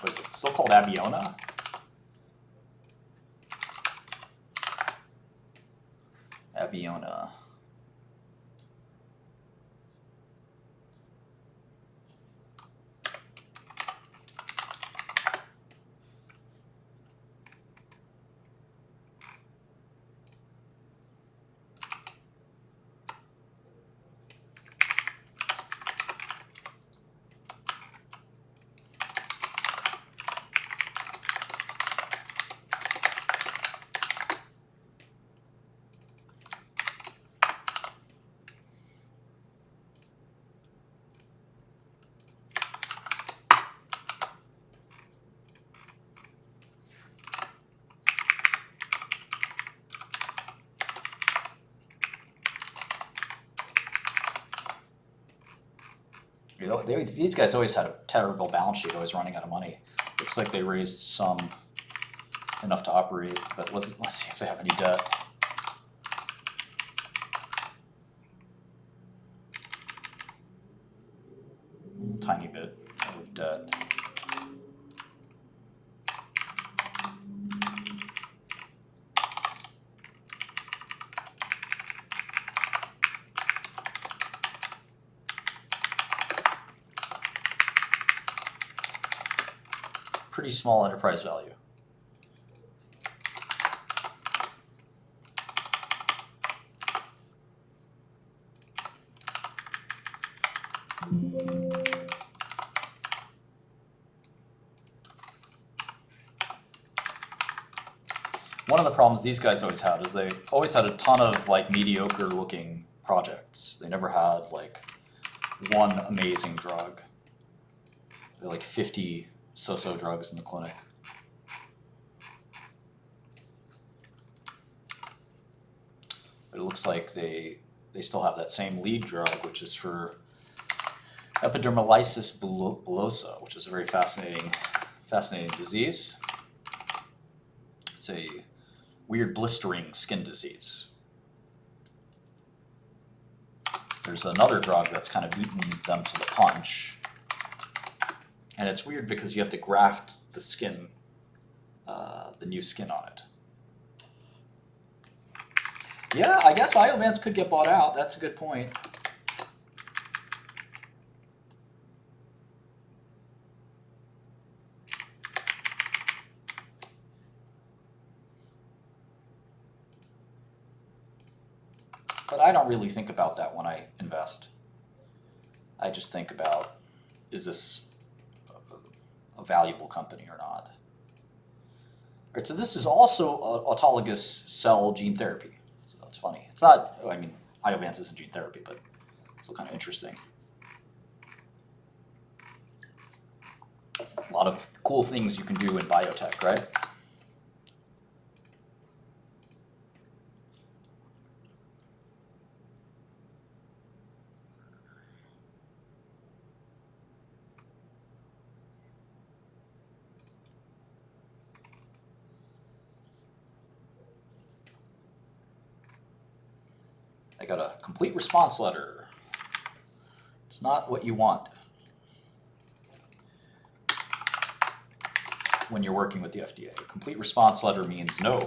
What is it? Still called Abiona? Abiona. You know, these guys always had a terrible balance sheet, always running out of money. Looks like they raised some enough to operate, but let's see if they have any debt. Tiny bit of debt. Pretty small enterprise value. One of the problems these guys always had is they always had a ton of like mediocre looking projects. They never had like one amazing drug. They're like 50 so-so drugs in the clinic. But it looks like they still have that same lead drug, which is for epidermolysis bullosa, which is a very fascinating disease. It's a weird blistering skin disease. There's another drug that's kind of beaten them to the punch. And it's weird because you have to graft the skin, the new skin on it. Yeah, I guess Iovance could get bought out. That's a good point. But I don't really think about that when I invest. I just think about, is this a valuable company or not? All right, so this is also autologous cell gene therapy. So that's funny. It's not, I mean, Iovance isn't gene therapy, but it's still kind of interesting. A lot of cool things you can do in biotech, right? I got a complete response letter. It's not what you want when you're working with the FDA. A complete response letter means no.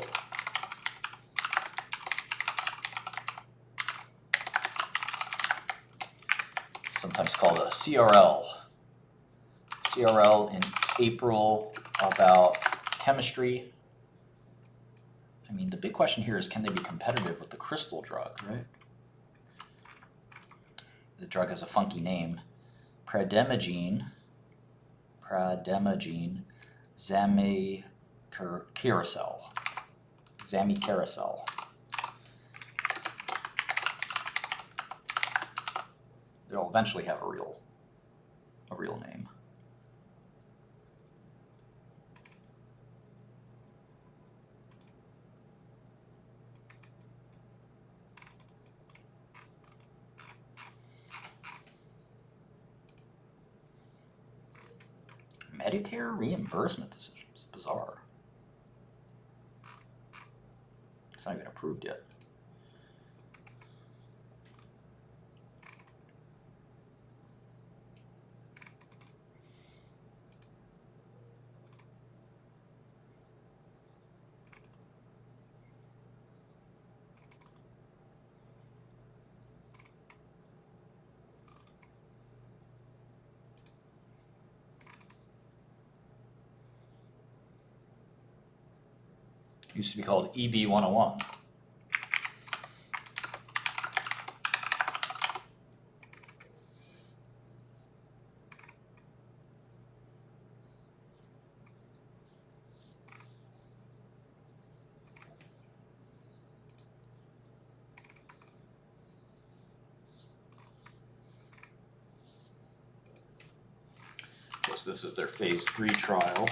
Sometimes called a CRL. CRL in April about chemistry. I mean, the big question here is, can they be competitive with the Crystal drug, right? The drug has a funky name. Prademagene, zamikeracel. They'll eventually have a real name. Medicare reimbursement decisions. Bizarre. It's not even approved yet. It used to be called EB 101. Yes, this is their phase 3 trial.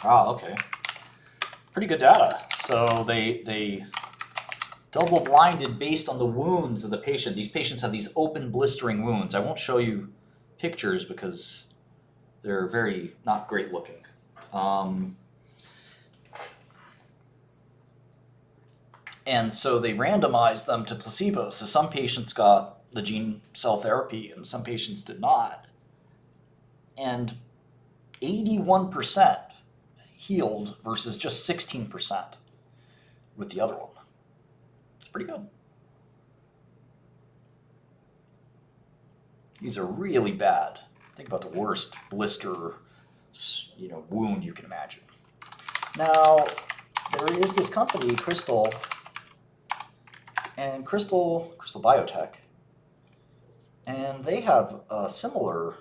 Ah, okay. Pretty good data. So they double-blinded based on the wounds of the patient. These patients have these open blistering wounds. I won't show you pictures because they're very not great looking. And so they randomized them to placebo. So some patients got the gene cell therapy and some patients did not. And 81% healed versus just 16% with the other one. It's pretty good. These are really bad. Think about the worst blister, wound you can imagine. Now, there is this company, Crystal Biotech, and they have a similar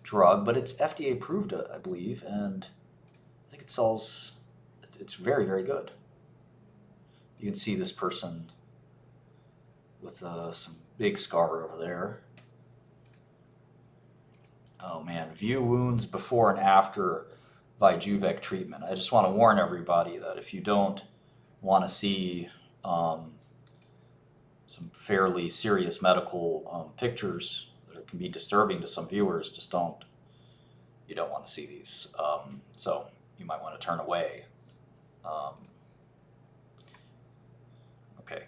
drug, but it's FDA approved, I believe, and I think it sells. It's very, very good. You can see this person with some big scar over there. Oh man, view wounds before and after Vyjuvek treatment. I just want to warn everybody that if you don't want to see some fairly serious medical pictures that can be disturbing to some viewers, just don't. You don't want to see these. So you might want to turn away. Okay.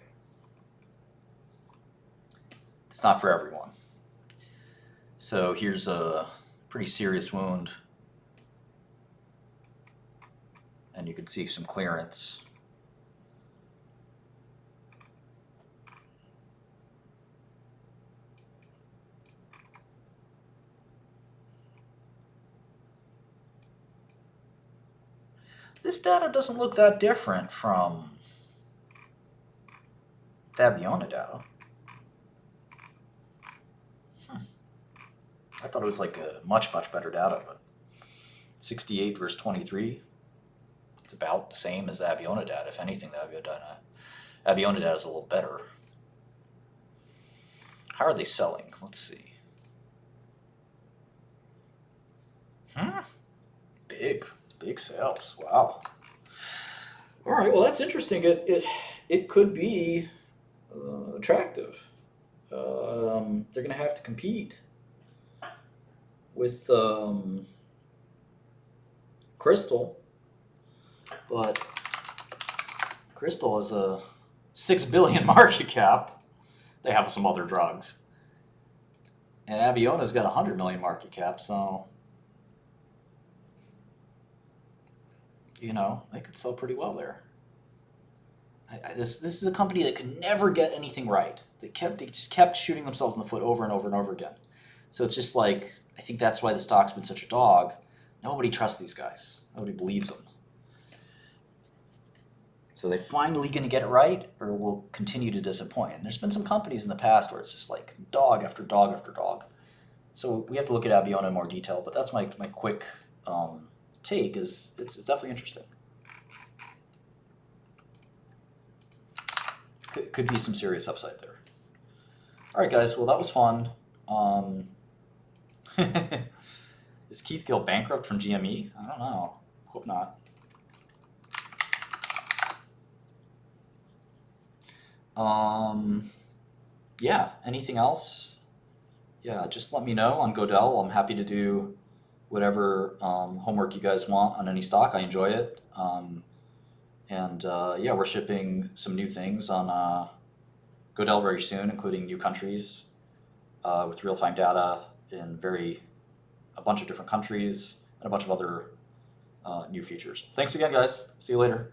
It's not for everyone. So here's a pretty serious wound. And you can see some clearance. This data doesn't look that different from the Abiona data. I thought it was like a much better data, but 68 versus 23. It's about the same as the Abiona data. If anything, the Abiona data is a little better. How are they selling? Let's see. Big sales. Wow. All right. Well, that's interesting. It could be attractive. They're going to have to compete with Crystal, but Crystal has a $6 billion market cap. They have some other drugs, and Abiona's got a $100 million market cap. So, you know, they could sell pretty well there. This is a company that could never get anything right. They just kept shooting themselves in the foot over and over and over again. So it's just like, I think that's why the stock's been such a dog. Nobody trusts these guys. Nobody believes them. So they finally going to get it right, or will continue to disappoint? And there's been some companies in the past where it's just like dog after dog after dog. So we have to look at Abiona in more detail, but that's my quick take. Is it's definitely interesting. Could be some serious upside there. All right, guys. Well, that was fun. Is Keith Gill bankrupt from GME? I don't know. Hope not. Yeah, anything else? Yeah, just let me know on Godel. I'm happy to do whatever homework you guys want on any stock. I enjoy it. Yeah, we're shipping some new things on Godel very soon, including new countries with real-time data in a bunch of different countries and a bunch of other new features. Thanks again, guys. See you later.